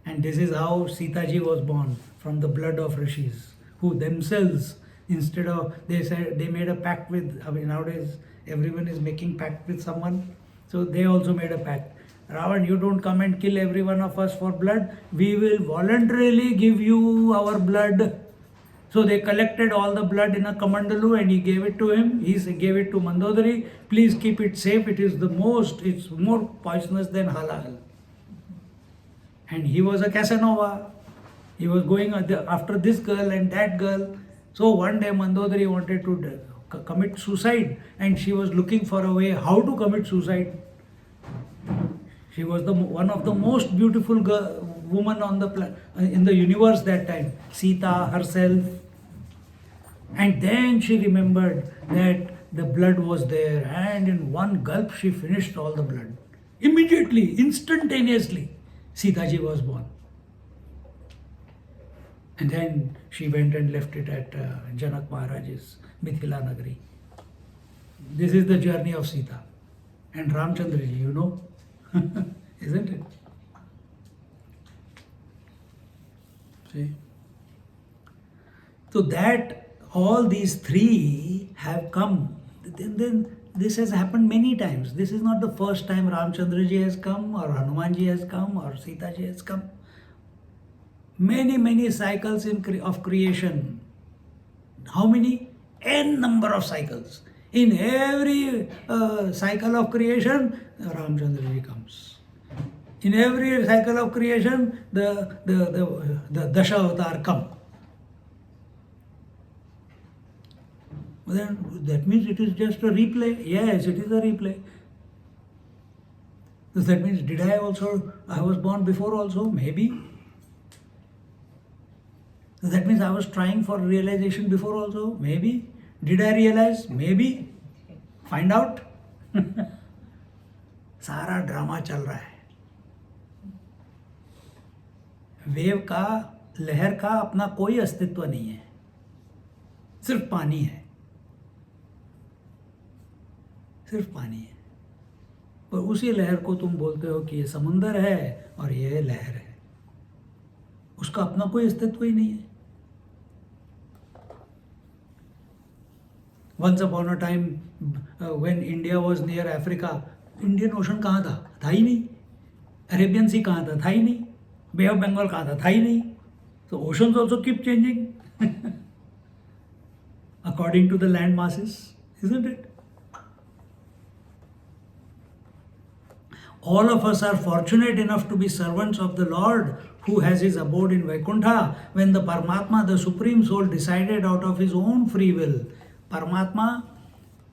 And this is how Sita ji was born, from the blood of rishis, who themselves, instead of, they said, they made a pact with, nowadays everyone is making pact with someone, so they also made a pact. Ravan, you don't come and kill every one of us for blood. We will voluntarily give you our blood. So they collected all the blood in a kamandalu and he gave it to him. He gave it to Mandodari. Please keep it safe. It's more poisonous than halal. And he was a Casanova. He was going after this girl and that girl. So one day Mandodari wanted to commit suicide, and she was looking for a way how to commit suicide. She was one of the most beautiful woman on in the universe that time, Sita herself. And then she remembered that the blood was there, and in one gulp she finished all the blood. Immediately, instantaneously, Sita ji was born. And then she went and left it at Janak Maharaj's Mithila Nagari. This is the journey of Sita. And Ramchandra ji, you know, isn't it? See? So that all these three have come. Then this has happened many times. This is not the first time Ramchandra ji has come, or Hanuman ji has come, or Sita ji has come. Many cycles of creation. How many? N number of cycles. In every cycle of creation, Ramchandra ji comes. In every cycle of creation, the Dasha Avatar come. Then that means it is just a replay. Yes, it is a replay. That means, did I was born before also? Maybe. That means I was trying for realization before also? Maybe. Did I realize? Maybe. Find out. सारा drama चल रहा है. Wave का, लहर का अपना कोई अस्तित्व नहीं है, सिर्फ पानी है. सिर्फ पानी है. और उसी लहर को तुम बोलते हो कि ये समुंदर है और ये लहर है. उसका अपना कोई अस्तित्व ही नहीं है. Once upon a time, when India was near Africa, Indian Ocean कहाँ था? था ही नहीं. Arabian Sea कहाँ था? था ही नहीं. Bay of Bengal कहाँ था? था ही नहीं. So oceans also keep changing according to the land masses, isn't it? All of us are fortunate enough to be servants of the Lord, who has his abode in Vaikuntha, when the Paramatma, the Supreme Soul, decided out of his own free will. Paramatma,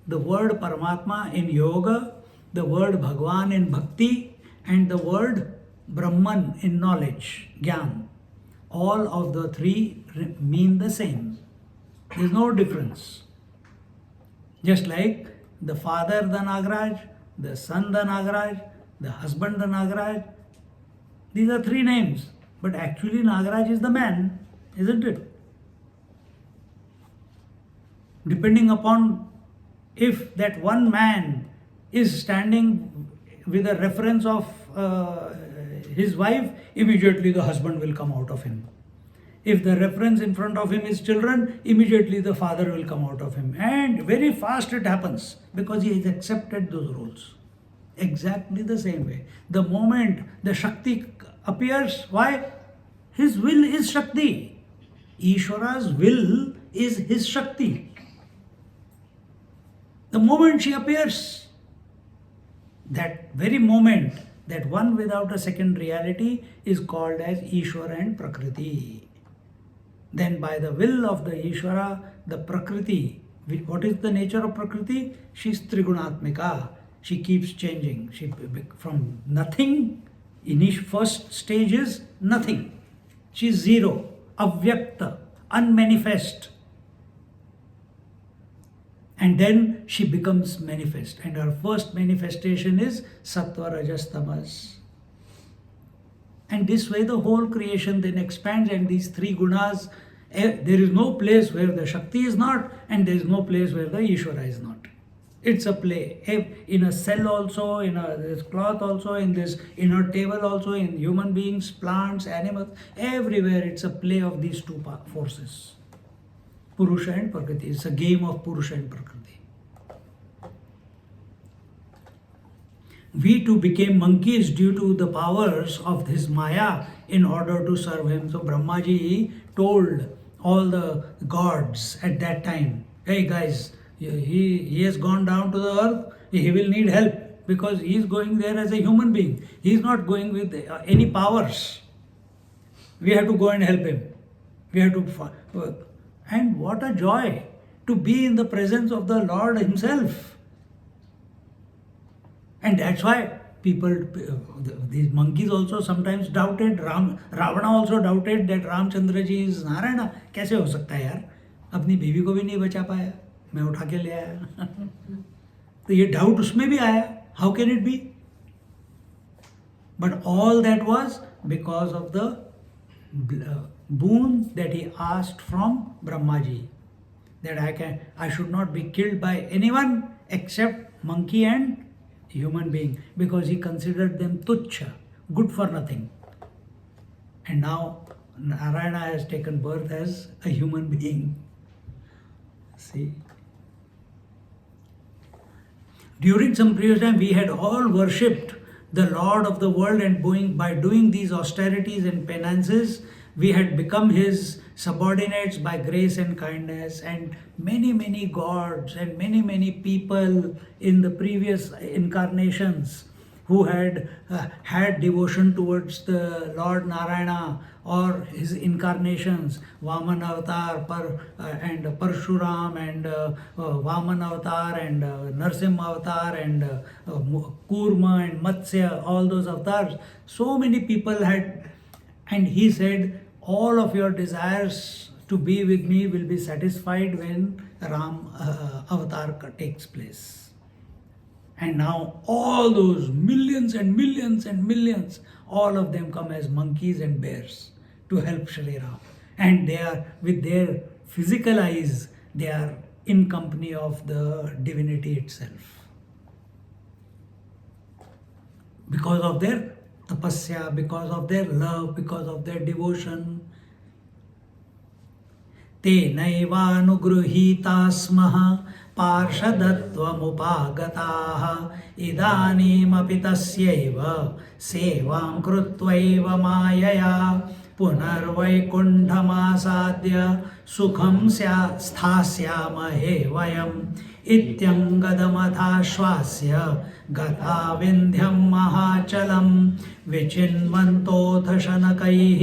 the word Paramatma in yoga, the word Bhagwan in bhakti, and the word Brahman in knowledge, Gyan. All of the three mean the same. There is no difference. Just like the father the Nagaraj, the son the Nagaraj, the husband the Nagaraj. These are three names. But actually Nagaraj is the man, isn't it? Depending upon if that one man is standing with a reference of his wife, immediately the husband will come out of him. If the reference in front of him is children, immediately the father will come out of him. And very fast it happens because he has accepted those rules. Exactly the same way. The moment the Shakti appears, why? His will is Shakti. Ishwara's will is his Shakti. The moment she appears, that very moment, that one without a second reality is called as Ishwara and Prakriti. Then by the will of the Ishwara, the Prakriti, what is the nature of Prakriti? She is Trigunatmika. She keeps changing. She from nothing, in his first stage is nothing. She is zero, avyakta, unmanifest. And then she becomes manifest. And her first manifestation is Sattva, Rajas, Tamas. And this way the whole creation then expands, and these three gunas, there is no place where the Shakti is not, and there is no place where the Ishvara is not. It's a play. In a cell also, in this cloth also, in this inner table also, in human beings, plants, animals, everywhere it's a play of these two forces. Purusha and Prakriti. It's a game of Purusha and Prakriti. We too became monkeys due to the powers of this Maya in order to serve him. So Brahmaji told all the gods at that time, hey guys, he has gone down to the earth, he will need help because he is going there as a human being. He is not going with any powers. We have to go and help him. We have to work. And what a joy to be in the presence of the Lord himself. And that's why people, these monkeys also sometimes doubted, Ravana also doubted that Ramchandra ji is Narayana. कैसे हो सकता है यार? अपनी बीवी को भी नहीं बचा पाया, मैं उठा के ले आया. तो ये doubt उसमें भी आया. How can it be? But all that was because of the boon that he asked from Brahmaji, that I should not be killed by anyone except monkey and human being, because he considered them tuchha, good for nothing. And now Narayana has taken birth as a human being. See, during some period of time we had all worshipped the Lord of the world, and by doing these austerities and penances, we had become his subordinates by grace and kindness. And many gods and many people in the previous incarnations who had had devotion towards the Lord Narayana or his incarnations, Vaman Avatar and Parshuram and Vaman Avatar and Narsimha Avatar and Kurma and Matsya, all those avatars, so many people had. And he said, all of your desires to be with me will be satisfied when Ram avatar takes place. And now all those millions and millions and millions, all of them come as monkeys and bears to help Shri Ram. And they are, with their physical eyes, they are in company of the divinity itself. Because of their tapasya, because of their love, because of their devotion. Te naivanugruhita smaha parshadatvamupagataha idanimapi tasyaiva sevam krutvaiva mayaya punarvaikuण्ठमासाद्य sukham sthasyamahe vayam इत्यंगदमथाश्वास्य गता विन्ध्यं महाचलं विचिन्वन्तोऽथ शनकैः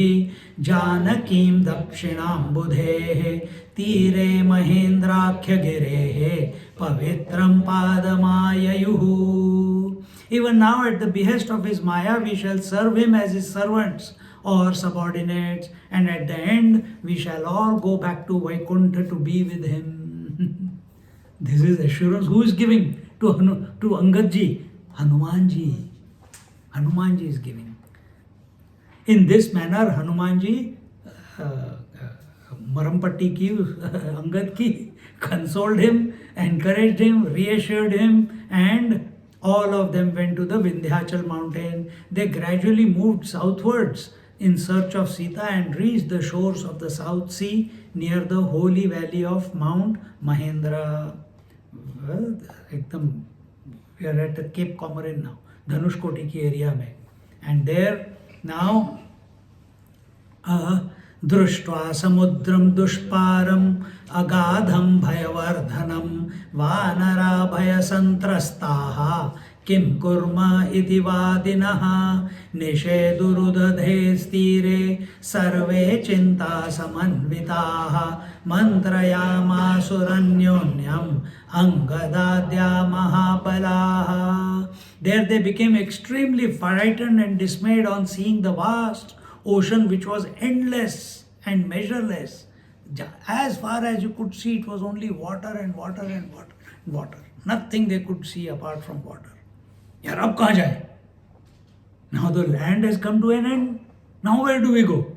जानकीं दक्षिणाम्बुधेः तीरे महेन्द्राख्यगिरेः पवित्रं पादमाययुः. Even now, at the behest of his Maya, we shall serve him as his servants or subordinates, and at the end we shall all go back to Vaikuntha to be with him. This is assurance. Who is giving? To Angadji? Hanumanji. Hanumanji is giving. In this manner, Hanumanji, Marampatti ki, Angad ki, consoled him, encouraged him, reassured him, and all of them went to the Vindhyachal mountain. They gradually moved southwards in search of Sita and reached the shores of the South Sea near the holy valley of Mount Mahendra. Well, एकदम we are at Cape Comorin now, Dhanushkoti की area में, and there now दृष्ट्वा समुद्रं दुष्पारम् अगाधं भयवर्धनं वानरा भयसन्त्रस्ताः किं कुर्म इति वादिनः निषेदुरुदधे स्तीरे सर्वे चिन्तासमन्विताः मन्त्रयामासुरन्योन्यम् अङ्गदाद्या महाबलाः. There they became extremely frightened and dismayed on seeing the vast ocean which was endless and measureless. As far as you could see, it was only water and water and water and water. Nothing they could see apart from water. यार अब कहाँ जाए? Now the land has come to an end. Now where do we go?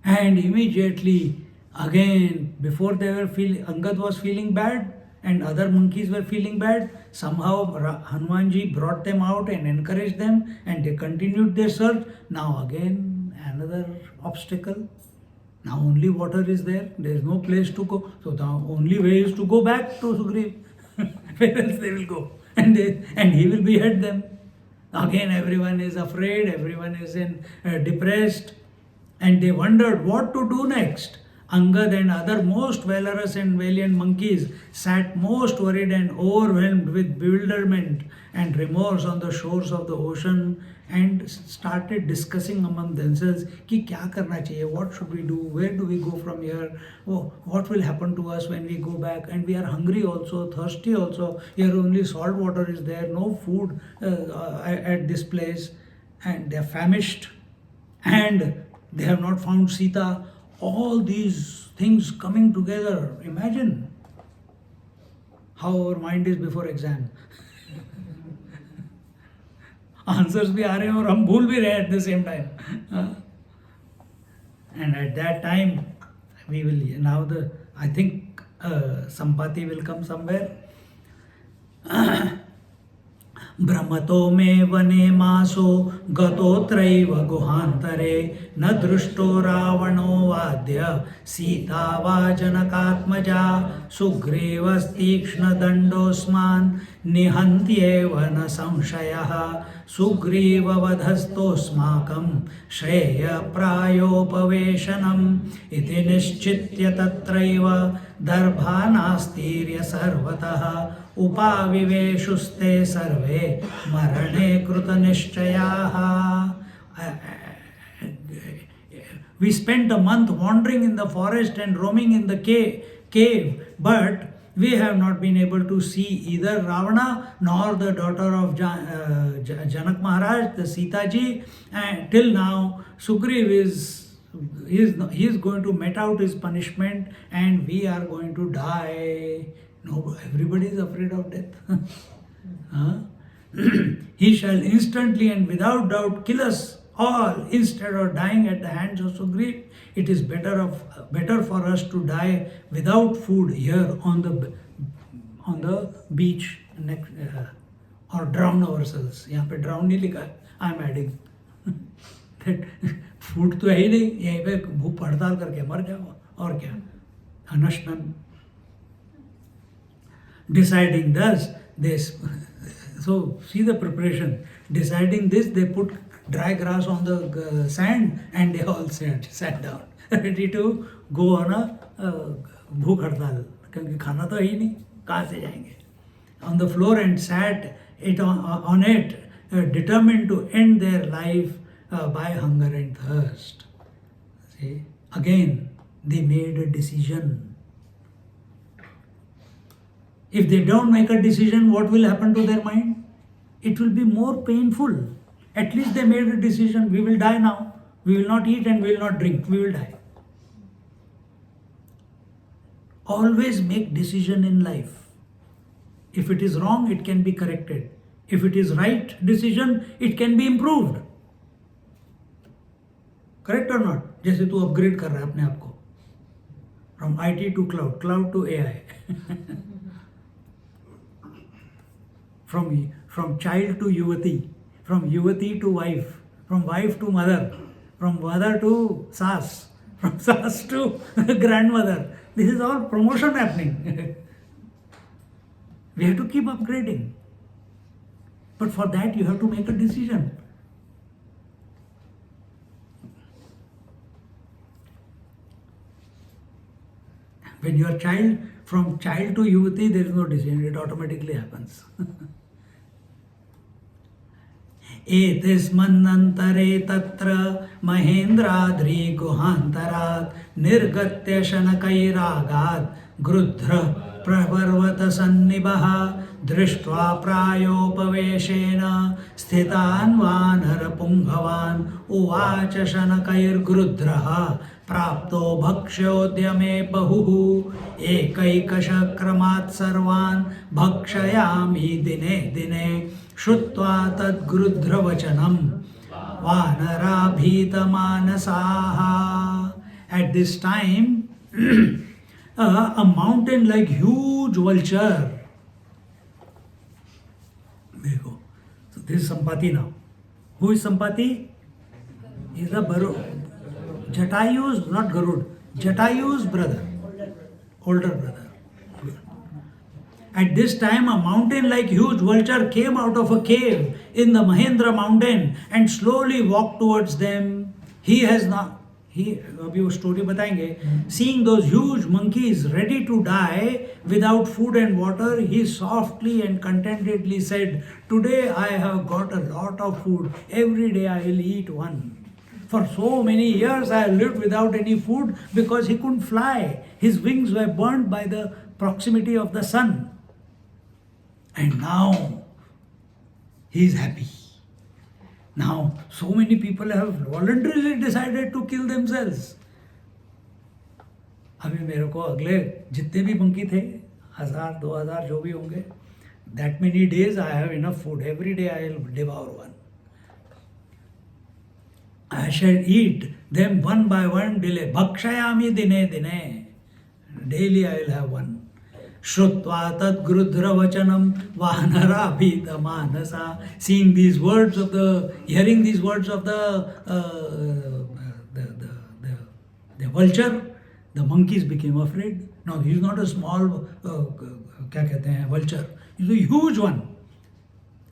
And immediately again, before they were feeling, Angad was feeling bad and other monkeys were feeling bad. Somehow Hanumanji brought them out and encouraged them, and they continued their search. Now again another obstacle. Now only water is there. There is no place to go. So the only way is to go back to Sugriv. Where else they will go? And he will behead them. Again everyone is afraid. Everyone is depressed, and they wondered what to do next. Angad and other most valorous and valiant monkeys sat most worried and overwhelmed with bewilderment and remorse on the shores of the ocean and started discussing among themselves कि क्या करना चाहिए, what should we do, where do we go from here, what will happen to us when we go back, and we are hungry also, thirsty also, here only salt water is there, no food at this place, and they are famished and they have not found Sita. All these things coming together. Imagine how our mind is before exam. Answers भी आ रहे हैं और हम भूल भी रहे हैं at the same time. And at that time, we will now I think Sampati will come somewhere. भ्रमतो मे वने मासो गतोत्रैव गुहान्तरे न दृष्टो रावणो वाद्य सीता वा जनकात्मजा सुग्रीवस्तीक्ष्णदण्डोऽस्मान् निहन्त्येव न संशयः सुग्रीववधस्तोऽस्माकं श्रेयप्रायोपवेशनम् इति निश्चित्य तत्रैव दर्भानास्तीर्य सर्वतः उपाविवेशुस्ते सर्वे मरणे कृतनिश्चयाः. We spent a month wandering in the forest and roaming in the cave, but we have not been able to see either Ravana nor the daughter of Janak Maharaj, the Sita ji, and till now Sugriv is going to met out his punishment and we are going to die. No, everybody is afraid of death. He shall instantly and without doubt kill us all instead of dying at the hands of Sugriv. It is better for us to die without food here on the beach or drown ourselves. यहाँ पे drown नहीं लिखा है. I am adding that food तो है ही नहीं, यहीं पे भूख हड़ताल करके मर जाओ और क्या. Anashnan. Deciding thus, so see the preparation. Deciding this, they put dry grass on the sand and they all sat down, ready to go on a bhook hartal. क्योंकि खाना तो है ही नहीं, कहाँ से जाएंगे? On the floor and sat on it, determined to end their life by hunger and thirst. See, again they made a decision. If they don't make a decision, what will happen to their mind? It will be more painful. At least they made a decision. We will die now. We will not eat and we will not drink. We will die. Always make decision in life. If it is wrong, it can be corrected. If it is right decision, it can be improved. Correct or not? जैसे तू upgrade कर रहा है अपने आप को. From IT to cloud, cloud to AI. From child to yuvati, from yuvati to wife, from wife to mother, from mother to sas, from sas to grandmother. This is all promotion happening. We have to keep upgrading. But for that you have to make a decision. When you are child, from child to yuvati, there is no decision, it automatically happens. एतस्मन्नन्तरे तत्र महेन्द्राद्रि गुहान्तरात् निर्गत्य शनकैरागात् गृध्रः प्रपर्वतसन्निभः दृष्ट्वा प्रायोपवेशेन स्थितान् वानरपुङ्गवान् उवाच शनकैर्गृध्रः प्राप्तो भक्ष्योद्यमे बहुः एकैकशक्रमात् सर्वान् भक्षयामि दिने दिने श्रुत्वा तद्गृध्रवचनं वानराभीतमानसाः. At this time, a mountain like huge vulture. There you go. So this is Sampati now. Who is Sampati? He is a Baru. Jatayu's, not Garud. Jatayu's brother. Older brother. At this time, a mountain like huge vulture came out of a cave in the Mahendra mountain and slowly walked towards them. He has not, अभी वो story बताएंगे. Seeing those huge monkeys ready to die without food and water, he softly and contentedly said, "Today I have got a lot of food. Every day I will eat one." For so many years I lived without any food because he couldn't fly. His wings were burnt by the proximity of the sun. And now he is happy. Now so many people have voluntarily decided to kill themselves. अभी मेरे को अगले जितने भी monkey थे 1000 2000 जो भी होंगे, that many days I have enough food. Every day I will devour one. I shall eat them one by one daily. Bhakshayami dine dine. Daily I will have one. Shrutva tat grudra vachanam vanarabhita manasa. Seeing these words of hearing these words of the vulture, the monkeys became afraid. Now he is not a small क्या कहते हैं vulture. He is a huge one.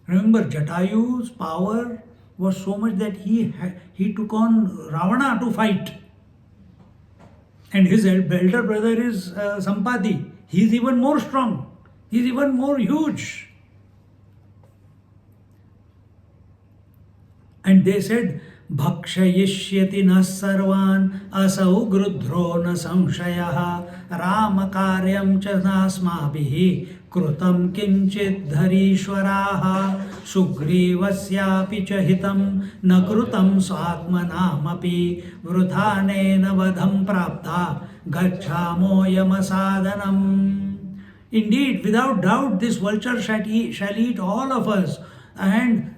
Remember, Jatayu's power was so much that he took on Ravana to fight. And his elder brother is Sampati. He is even more strong. He is even more huge. And they said, Bhakshayishyati na sarvan asau grudhro na samshayaha ramakaryam cha nasmabhihi krutam kinchit dharishwaraha sugrivasyapi cha hitam na krutam swatmanamapi vruthanena vadham prapta gacchamo yamasadanam. Indeed, without doubt, this vulture shall eat all of us, and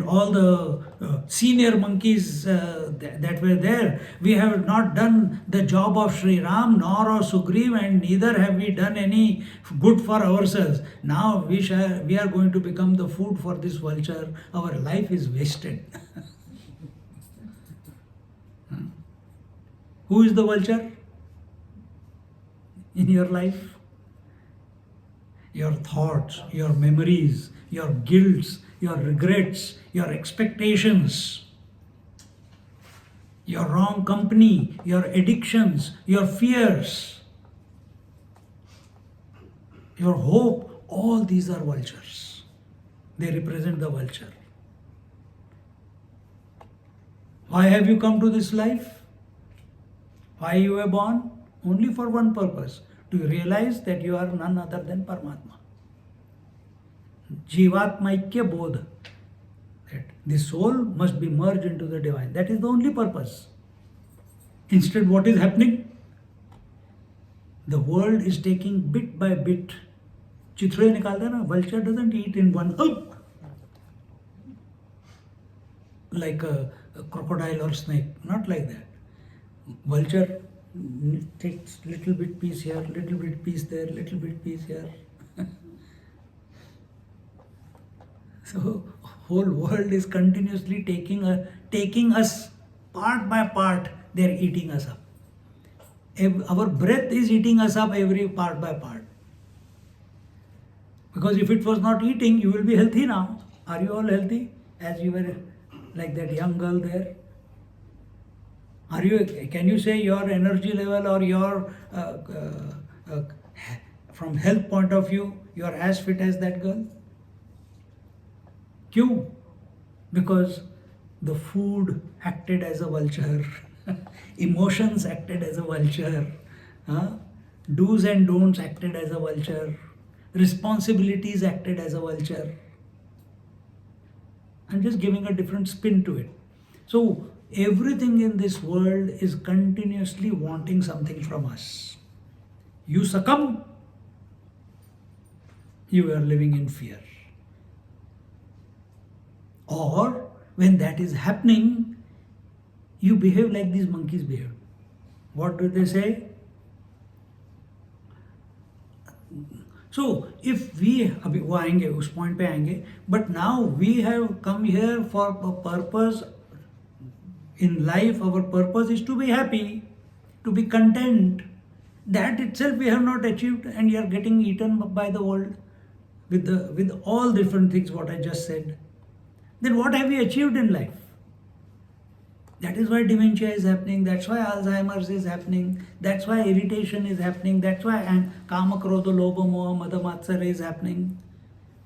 all the senior monkeys that were there. We have not done the job of Sri Ram nor of Sugriv, and neither have we done any good for ourselves. Now we are going to become the food for this vulture. Our life is wasted. Who is the vulture in your life? Your thoughts, your memories, your guilts, your regrets, your expectations, your wrong company, your addictions, your fears, your hope, all these are vultures. They represent the vulture. Why have you come to this life? Why you were born? Only for one purpose. To realize that you are none other than Paramatma. Jivatmaikya bodha. That the soul must be merged into the divine. That is the only purpose. Instead, what is happening? The world is taking bit by bit. Chithre nikalta na, vulture doesn't eat in one hug like a crocodile or snake. Not like that. Vulture takes little bit piece here, little bit piece there, little bit piece here. So whole world is continuously taking us part by part. They are eating us up. Our breath is eating us up every part by part. Because if it was not eating, you will be healthy now. Are you all healthy? As you were like that young girl there. Are you? Can you say your energy level or your from health point of view, you are as fit as that girl? Kyun? Because the food acted as a vulture, emotions acted as a vulture, do's and don'ts acted as a vulture, responsibilities acted as a vulture. I'm just giving a different spin to it. So everything in this world is continuously wanting something from us. You succumb, you are living in fear. Or when that is happening, you behave like these monkeys behave. What do they say? So if we, अभी वो आएंगे उस point पे आएंगे, but now we have come here for a purpose in life. Our purpose is to be happy, to be content. That itself we have not achieved, and you are getting eaten by the world with all different things what I just said. Then what have we achieved in life? That is why dementia is happening. That's why Alzheimer's is happening. That's why irritation is happening. That's why Kama, Krodha, Lobha, Moha, Mada, Matsara is happening.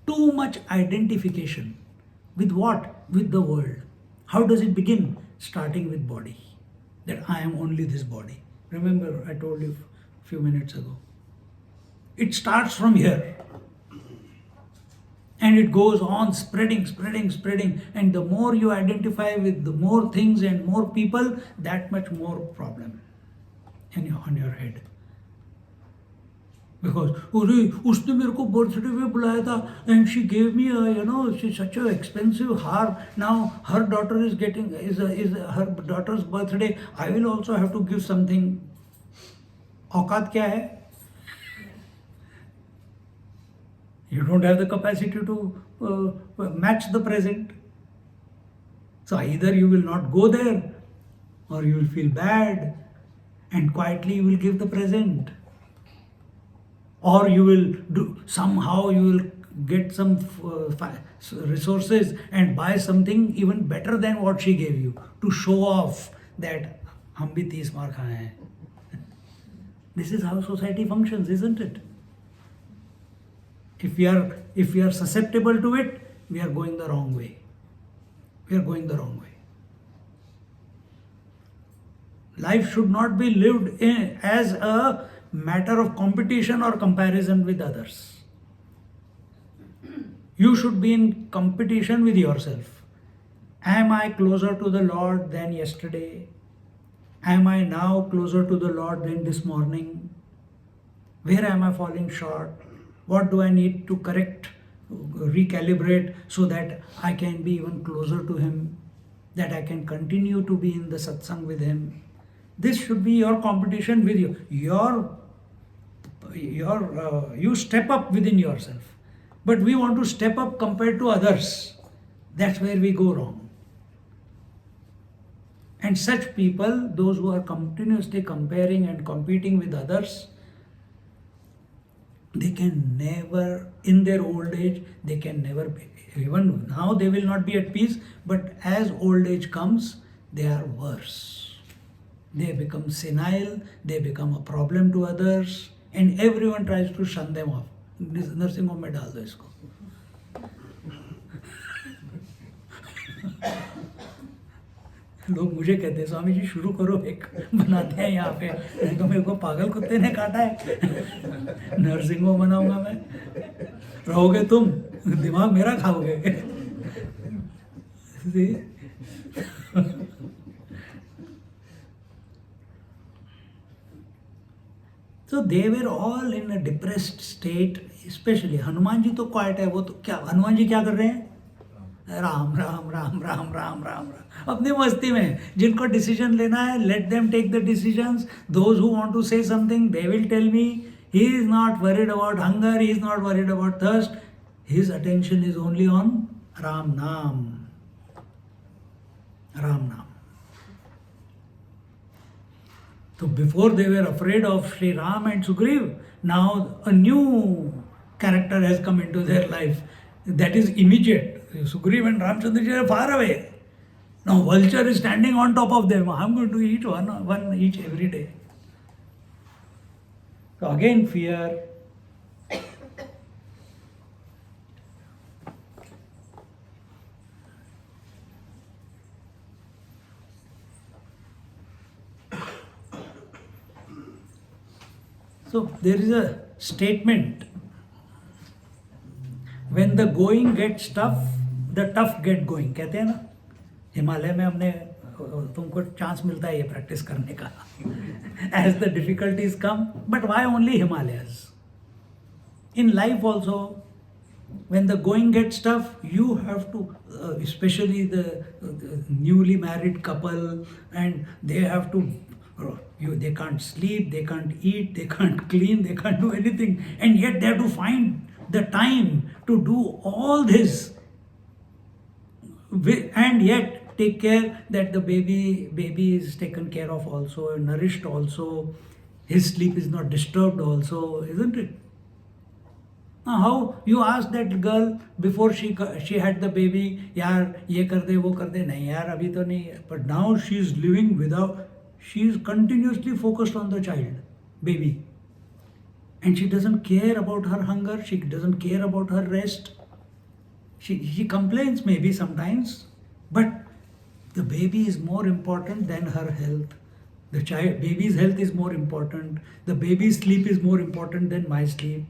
Too much identification. With what? With the world. How does it begin? Starting with body. That I am only this body. Remember, I told you a few minutes ago. It starts from here. And it goes on spreading. And the more you identify with the more things and more people, that much more problem on your head. Because उसने मेरे को birthday पे बुलाया था, and she gave me she's such an expensive har. Now her daughter is getting is her daughter's birthday. I will also have to give something. औकात क्या है? You don't have the capacity to match the present. So either you will not go there, or you will feel bad, and quietly you will give the present. Or you will somehow you will get some resources and buy something even better than what she gave you to show off that hum bhi 30 मार खाए हैं. This is how society functions, isn't it? If we are susceptible to it, we are going the wrong way. Life should not be lived as a matter of competition or comparison with others. You should be in competition with yourself. Am I closer to the Lord than yesterday? Am I now closer to the Lord than this morning? Where am I falling short? What do I need to correct, recalibrate, so that I can be even closer to Him, that I can continue to be in the satsang with Him? This should be your competition with you. You step up within yourself. But we want to step up compared to others. That's where we go wrong. And such people, those who are continuously comparing and competing with others, they can never, in their old age, they can never be, even now they will not be at peace, but as old age comes, they are worse. They become senile, they become a problem to others, and everyone tries to shun them off. Nursing home में डाल दो इसको. लोग मुझे कहते हैं, स्वामी जी शुरू करो, एक बनाते हैं यहाँ पे. तो मेरे को पागल कुत्ते ने काटा है. नर्सिंग होम बनाऊंगा मैं, रहोगे तुम, दिमाग मेरा खाओगे. So they were all in a depressed state, especially Hanuman ji तो क्वाइट है. वो तो क्या, हनुमान जी क्या कर रहे हैं? राम राम राम राम राम राम राम अपनी मस्ती में. जिनको डिसीजन लेना है, let them take the decisions. Those who want to say something, they will tell me. He is not worried about hunger, he is not worried about thirst. His attention is only on Ram Naam. Ram Naam. So before they were afraid of Sri Ram and Sugriv, now a new character has come into their life. That is immediate. Sugriv and Ramchandra are far away. Now vulture is standing on top of them. I'm going to eat one each every day. So again fear. So there is a statement, when the going gets tough, the tough get going. कहते हैं ना, हिमालय में हमने तुमको chance मिलता है ये practice करने का. As the difficulties come, but why only Himalayas? In life also, when the going gets tough, you have to, especially the newly married couple, and they have to, they can't sleep, they can't eat, they can't clean, they can't do anything, and yet they have to find the time to do all this, and yet take care that the baby is taken care of also, nourished also, his sleep is not disturbed also, isn't it? Now how you ask that girl before she had the baby, yaar ye kar de wo kar de, nahi yaar abhi to nahi hai. But now she is living without, she is continuously focused on the child, baby, and she doesn't care about her hunger, she doesn't care about her rest. She complains maybe sometimes, but the baby is more important than her health. The baby's health is more important. The baby's sleep is more important than my sleep.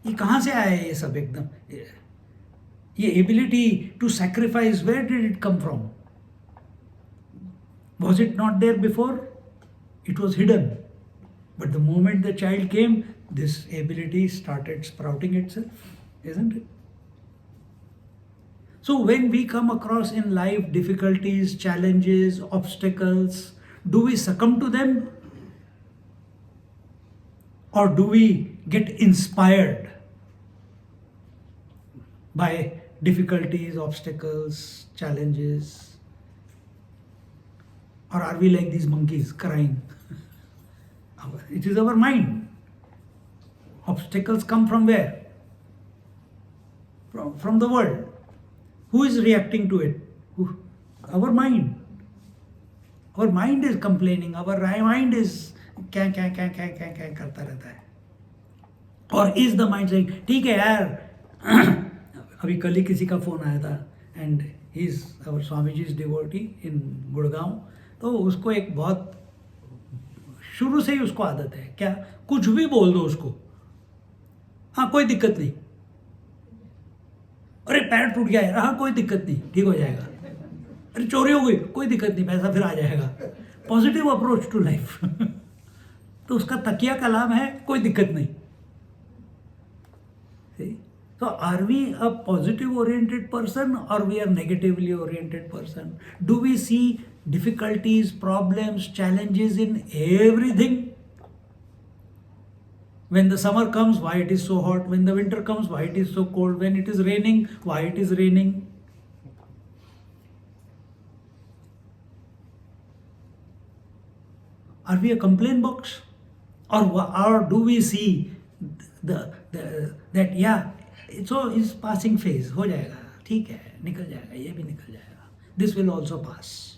ये कहाँ से आया ये सब एकदम? ये ability to sacrifice, where did it come from? Was it not there before? It was hidden. But the moment the child came, this ability started sprouting itself, isn't it? So when we come across in life difficulties, challenges, obstacles, do we succumb to them? Or do we get inspired by difficulties, obstacles, challenges? Or are we like these monkeys crying? It is our mind. Obstacles come from where? From the world. Who is reacting to it? Our mind. Our mind is complaining. Our mind is क्या करता रहता है. Or is the mind saying, ठीक है यार, अभी कल ही किसी का फोन आया था, and he is our Swamiji's devotee in Gurgaon, तो उसको एक बहुत शुरू से ही उसको आदत है, क्या कुछ भी बोल दो उसको, हाँ कोई दिक्कत नहीं, अरे पैर टूट गया यार, हाँ कोई दिक्कत नहीं, ठीक हो जाएगा, अरे चोरी हो गई, कोई दिक्कत नहीं, पैसा फिर आ जाएगा. Positive approach to life. तो उसका तकिया कलाम है, कोई दिक्कत नहीं. So are we a positive oriented person or we are negatively oriented person? Do we see difficulties, problems, challenges in everything? When the summer comes, why it is so hot? When the winter comes, why it is so cold? When it is raining, why it is raining? Are we a complaint box? Or do we see that yeah, so is passing phase, हो जाएगा, ठीक है, निकल जाएगा, ये भी निकल जाएगा. This will also pass.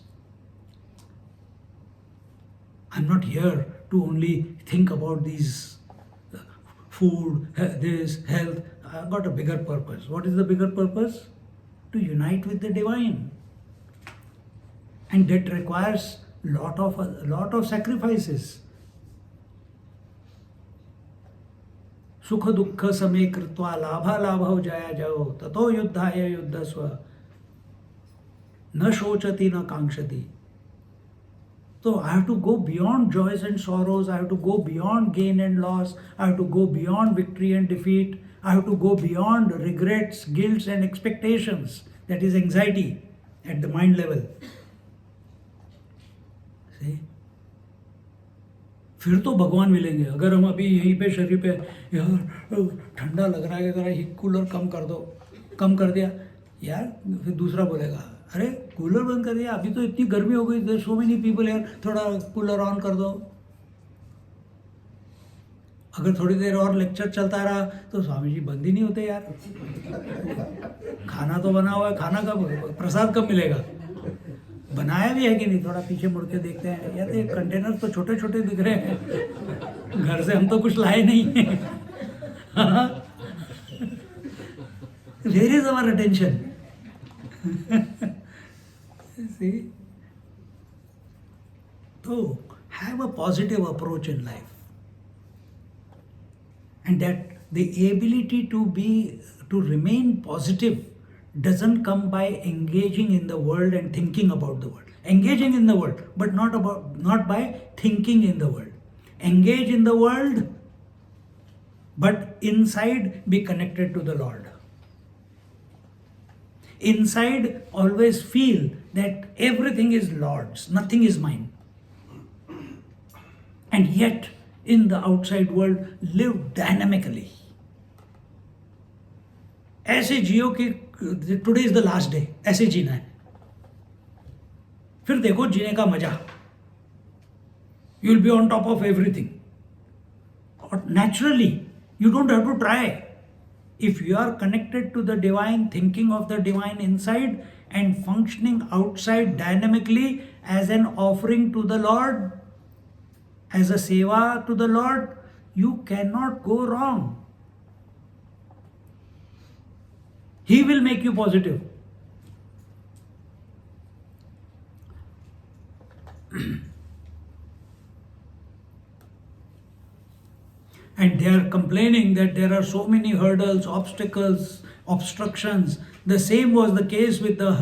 I'm not here to only think about these food, this, health. I've got a bigger purpose. What is the bigger purpose? To unite with the divine. And that requires a lot of sacrifices. सुख दुख समे कृत्वा लाभा लाभौ जया जयो ततो युद्धाय युद्धस्व न शोचति न कांक्षति. So I have to go beyond joys and sorrows, I have to go beyond gain and loss, I have to go beyond victory and defeat, I have to go beyond regrets, guilt and expectations. That is anxiety at the mind level. See? फिर तो भगवान मिलेंगे. अगर हम अभी यहीं पे शरीर पे यार ठंडा लग रहा है, जरा कूलर कम कर दो, कम कर दिया यार, फिर दूसरा बोलेगा अरे कूलर बंद कर दिया, अभी तो इतनी गर्मी हो गई, देयर सो मेनी पीपल यार, थोड़ा कूलर ऑन कर दो। अगर थोड़ी देर और लेक्चर चलता रहा तो स्वामी जी बंद ही नहीं होते यार। खाना तो बना हुआ है, खाना कब, प्रसाद कब मिलेगा? बनाया भी है कि नहीं? थोड़ा पीछे मुड़ के देखते हैं यार, ये कंटेनर तो छोटे छोटे दिख रहे हैं, घर से हम तो कुछ लाए नहीं है। Where is our attention? See? So, have a positive approach in life. And that the ability to remain positive doesn't come by engaging in the world and thinking about the world. Engaging in the world, but not by thinking in the world. Engage in the world, but inside be connected to the Lord. Inside always feel that everything is Lord's, nothing is mine. And yet in the outside world live dynamically. ऐसे जियो कि today is the last day, ऐसे जीना है, फिर देखो जीने का मजा, you will be on top of everything. और naturally you don't have to try. If you are connected to the divine, thinking of the divine inside and functioning outside dynamically as an offering to the Lord, as a seva to the Lord, you cannot go wrong. He will make you positive. And they are complaining that there are so many hurdles, obstacles, obstructions. The same was the case with the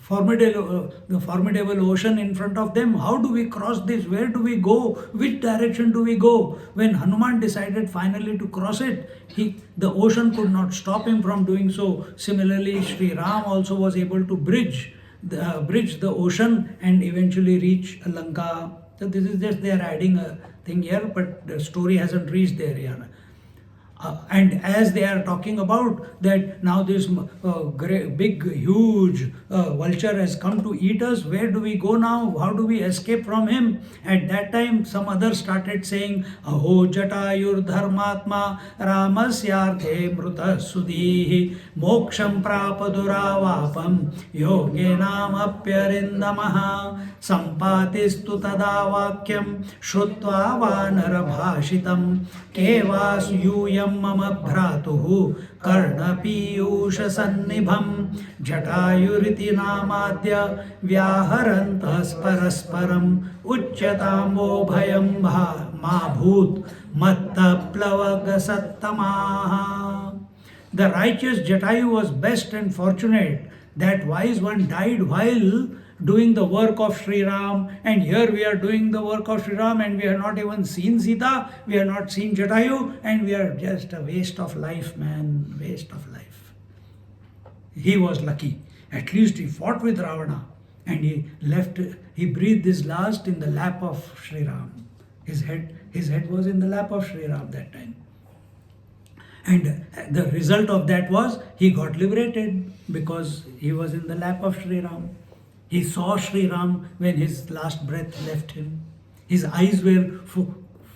formidable ocean in front of them. How do we cross this? Where do we go? Which direction do we go? When Hanuman decided finally to cross it, the ocean could not stop him from doing so. Similarly, Sri Ram also was able to bridge the ocean and eventually reach Lanka. So this is just, they are adding a thing here, but the story hasn't reached there yet. And as they are talking about that now this great, big, huge vulture has come to eat us, where do we go now? How do we escape from him? At that time, some others started saying, Aho Jatayur Dharmatma Ramasyarthe Mruta Sudhihi Moksham Prapaduravapam Yogenam Apyarindamaha Sampatistu Tada Vakyam Shrutva Vanara Bhashitam Kevas Yuyam मम भ्रातुः कर्णपीयूष सन्निभं जटायुरिति नामाद्य व्याहरन्तः परस्परम् उच्यताम्बो भयं मा भूत् मत्तप्लवगसत्तमाः. The righteous Jatayu was best and fortunate. That wise one died while doing the work of Sri Ram, and here we are doing the work of Sri Ram and we have not even seen Sita, we have not seen Jatayu, and we are just a waste of life, man, waste of life. He was lucky. At least he fought with Ravana and he breathed his last in the lap of Sri Ram. His head was in the lap of Sri Ram that time. And the result of that was he got liberated because he was in the lap of Sri Ram. He saw Sri Ram when his last breath left him. His eyes were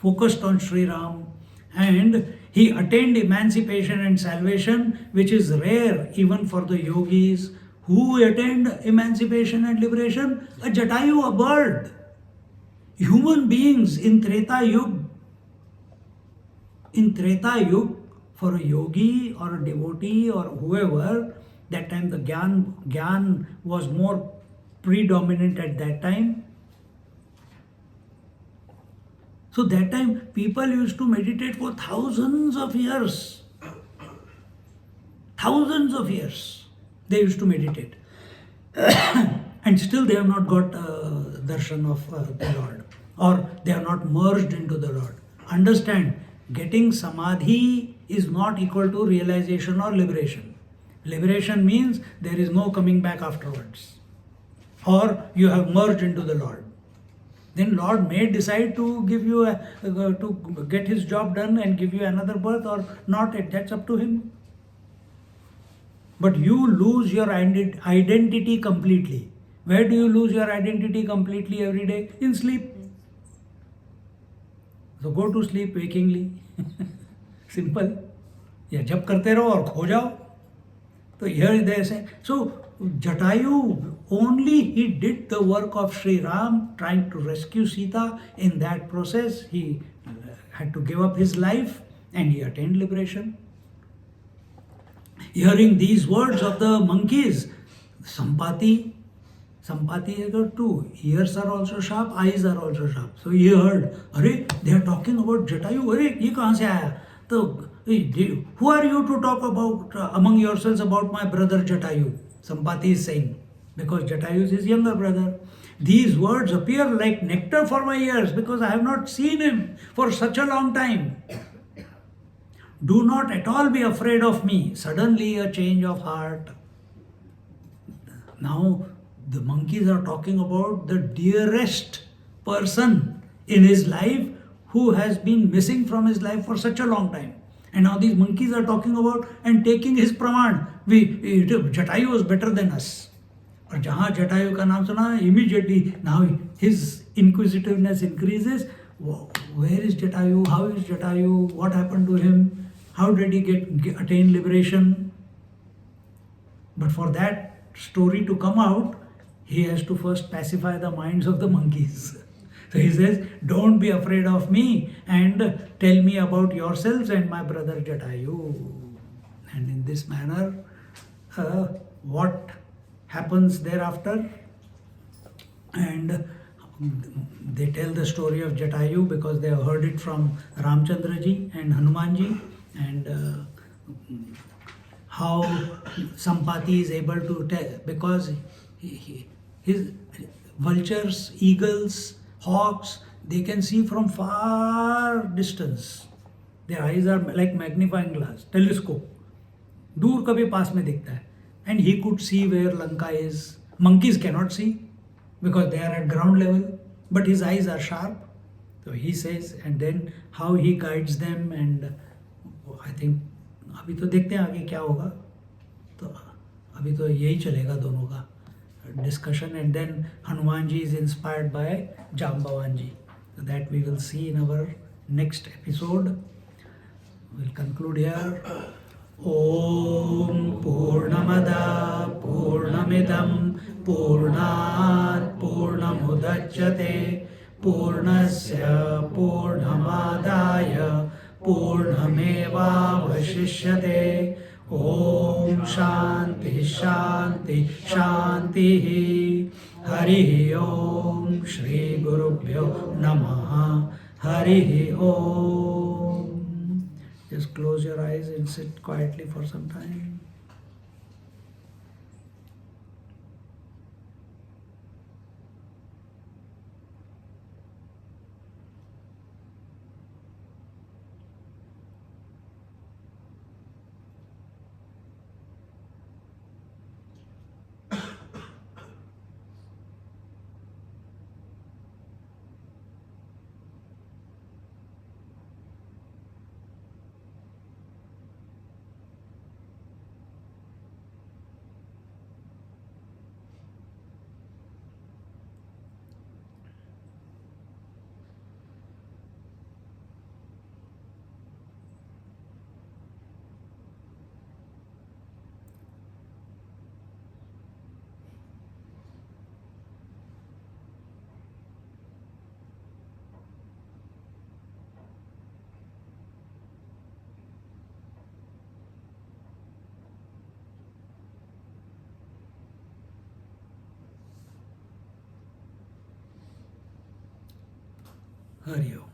focused on Sri Ram, and he attained emancipation and salvation, which is rare even for the yogis. Who attained emancipation and liberation? A Jatayu, a bird. Human beings in Treta Yuga. In Treta Yuga, for a yogi or a devotee or whoever, that time the Gyan was more predominant at that time. So that time people used to meditate for thousands of years. Thousands of years they used to meditate. And still they have not got darshan of the Lord, or they have not merged into the Lord. Understand, getting samadhi is not equal to realization or liberation. Liberation means there is no coming back afterwards, or you have merged into the Lord. Then Lord may decide to give you to get his job done and give you another birth or not. That's up to him. But you lose your identity completely. Where do you lose your identity completely every day? In sleep. So go to sleep wakingly. Simple. या जब करते रहो और खो जाओ. So here they say, so Jatayu, only he did the work of Sri Ram trying to rescue Sita. In that process, he had to give up his life and he attained liberation. Hearing these words of the monkeys, Sampati has got two. Ears are also sharp, eyes are also sharp. So he heard, Arey, they are talking about Jatayu. Arey, ye kahan se aaya? So, who are you to talk about among yourselves about my brother Jatayu? Sampati is saying, because Jatayu is his younger brother. These words appear like nectar for my ears because I have not seen him for such a long time. Do not at all be afraid of me. Suddenly a change of heart. Now the monkeys are talking about the dearest person in his life who has been missing from his life for such a long time. And now these monkeys are talking about and taking his praman. Jatayu was better than us. और जहाँ जटायु का नाम सुना, immediately now his inquisitiveness increases. Where is Jatayu? How is Jatayu? What happened to him? How did he attain liberation? But for that story to come out, he has to first pacify the minds of the monkeys. So he says, don't be afraid of me and tell me about yourselves and my brother Jatayu. And in this manner, what happens thereafter? And they tell the story of Jatayu because they have heard it from Ramchandraji and Hanumanji, and how Sampati is able to tell, because his vultures, eagles, hawks, they can see from far distance. Their eyes are like magnifying glass, telescope. दूर कभी पास में दिखता है. And he could see where Lanka is. Monkeys cannot see because they are at ground level, but his eyes are sharp. So he says, and then how he guides them, and I think अभी तो देखते हैं आगे क्या होगा. तो अभी तो यही चलेगा दोनों का discussion, and then Hanumanji is inspired by Jambavanji. So that we will see in our next episode. We'll conclude here. Om Purnamada Purnamidam Purnat Purnamudachyate Purnasya Purnamadaya Purnameva Vashishyate. Om Shanti Shanti Shanti. Hari Om Shri Gurubhyo Namaha. Hari Om. Just close your eyes and sit quietly for some time. Hari Om.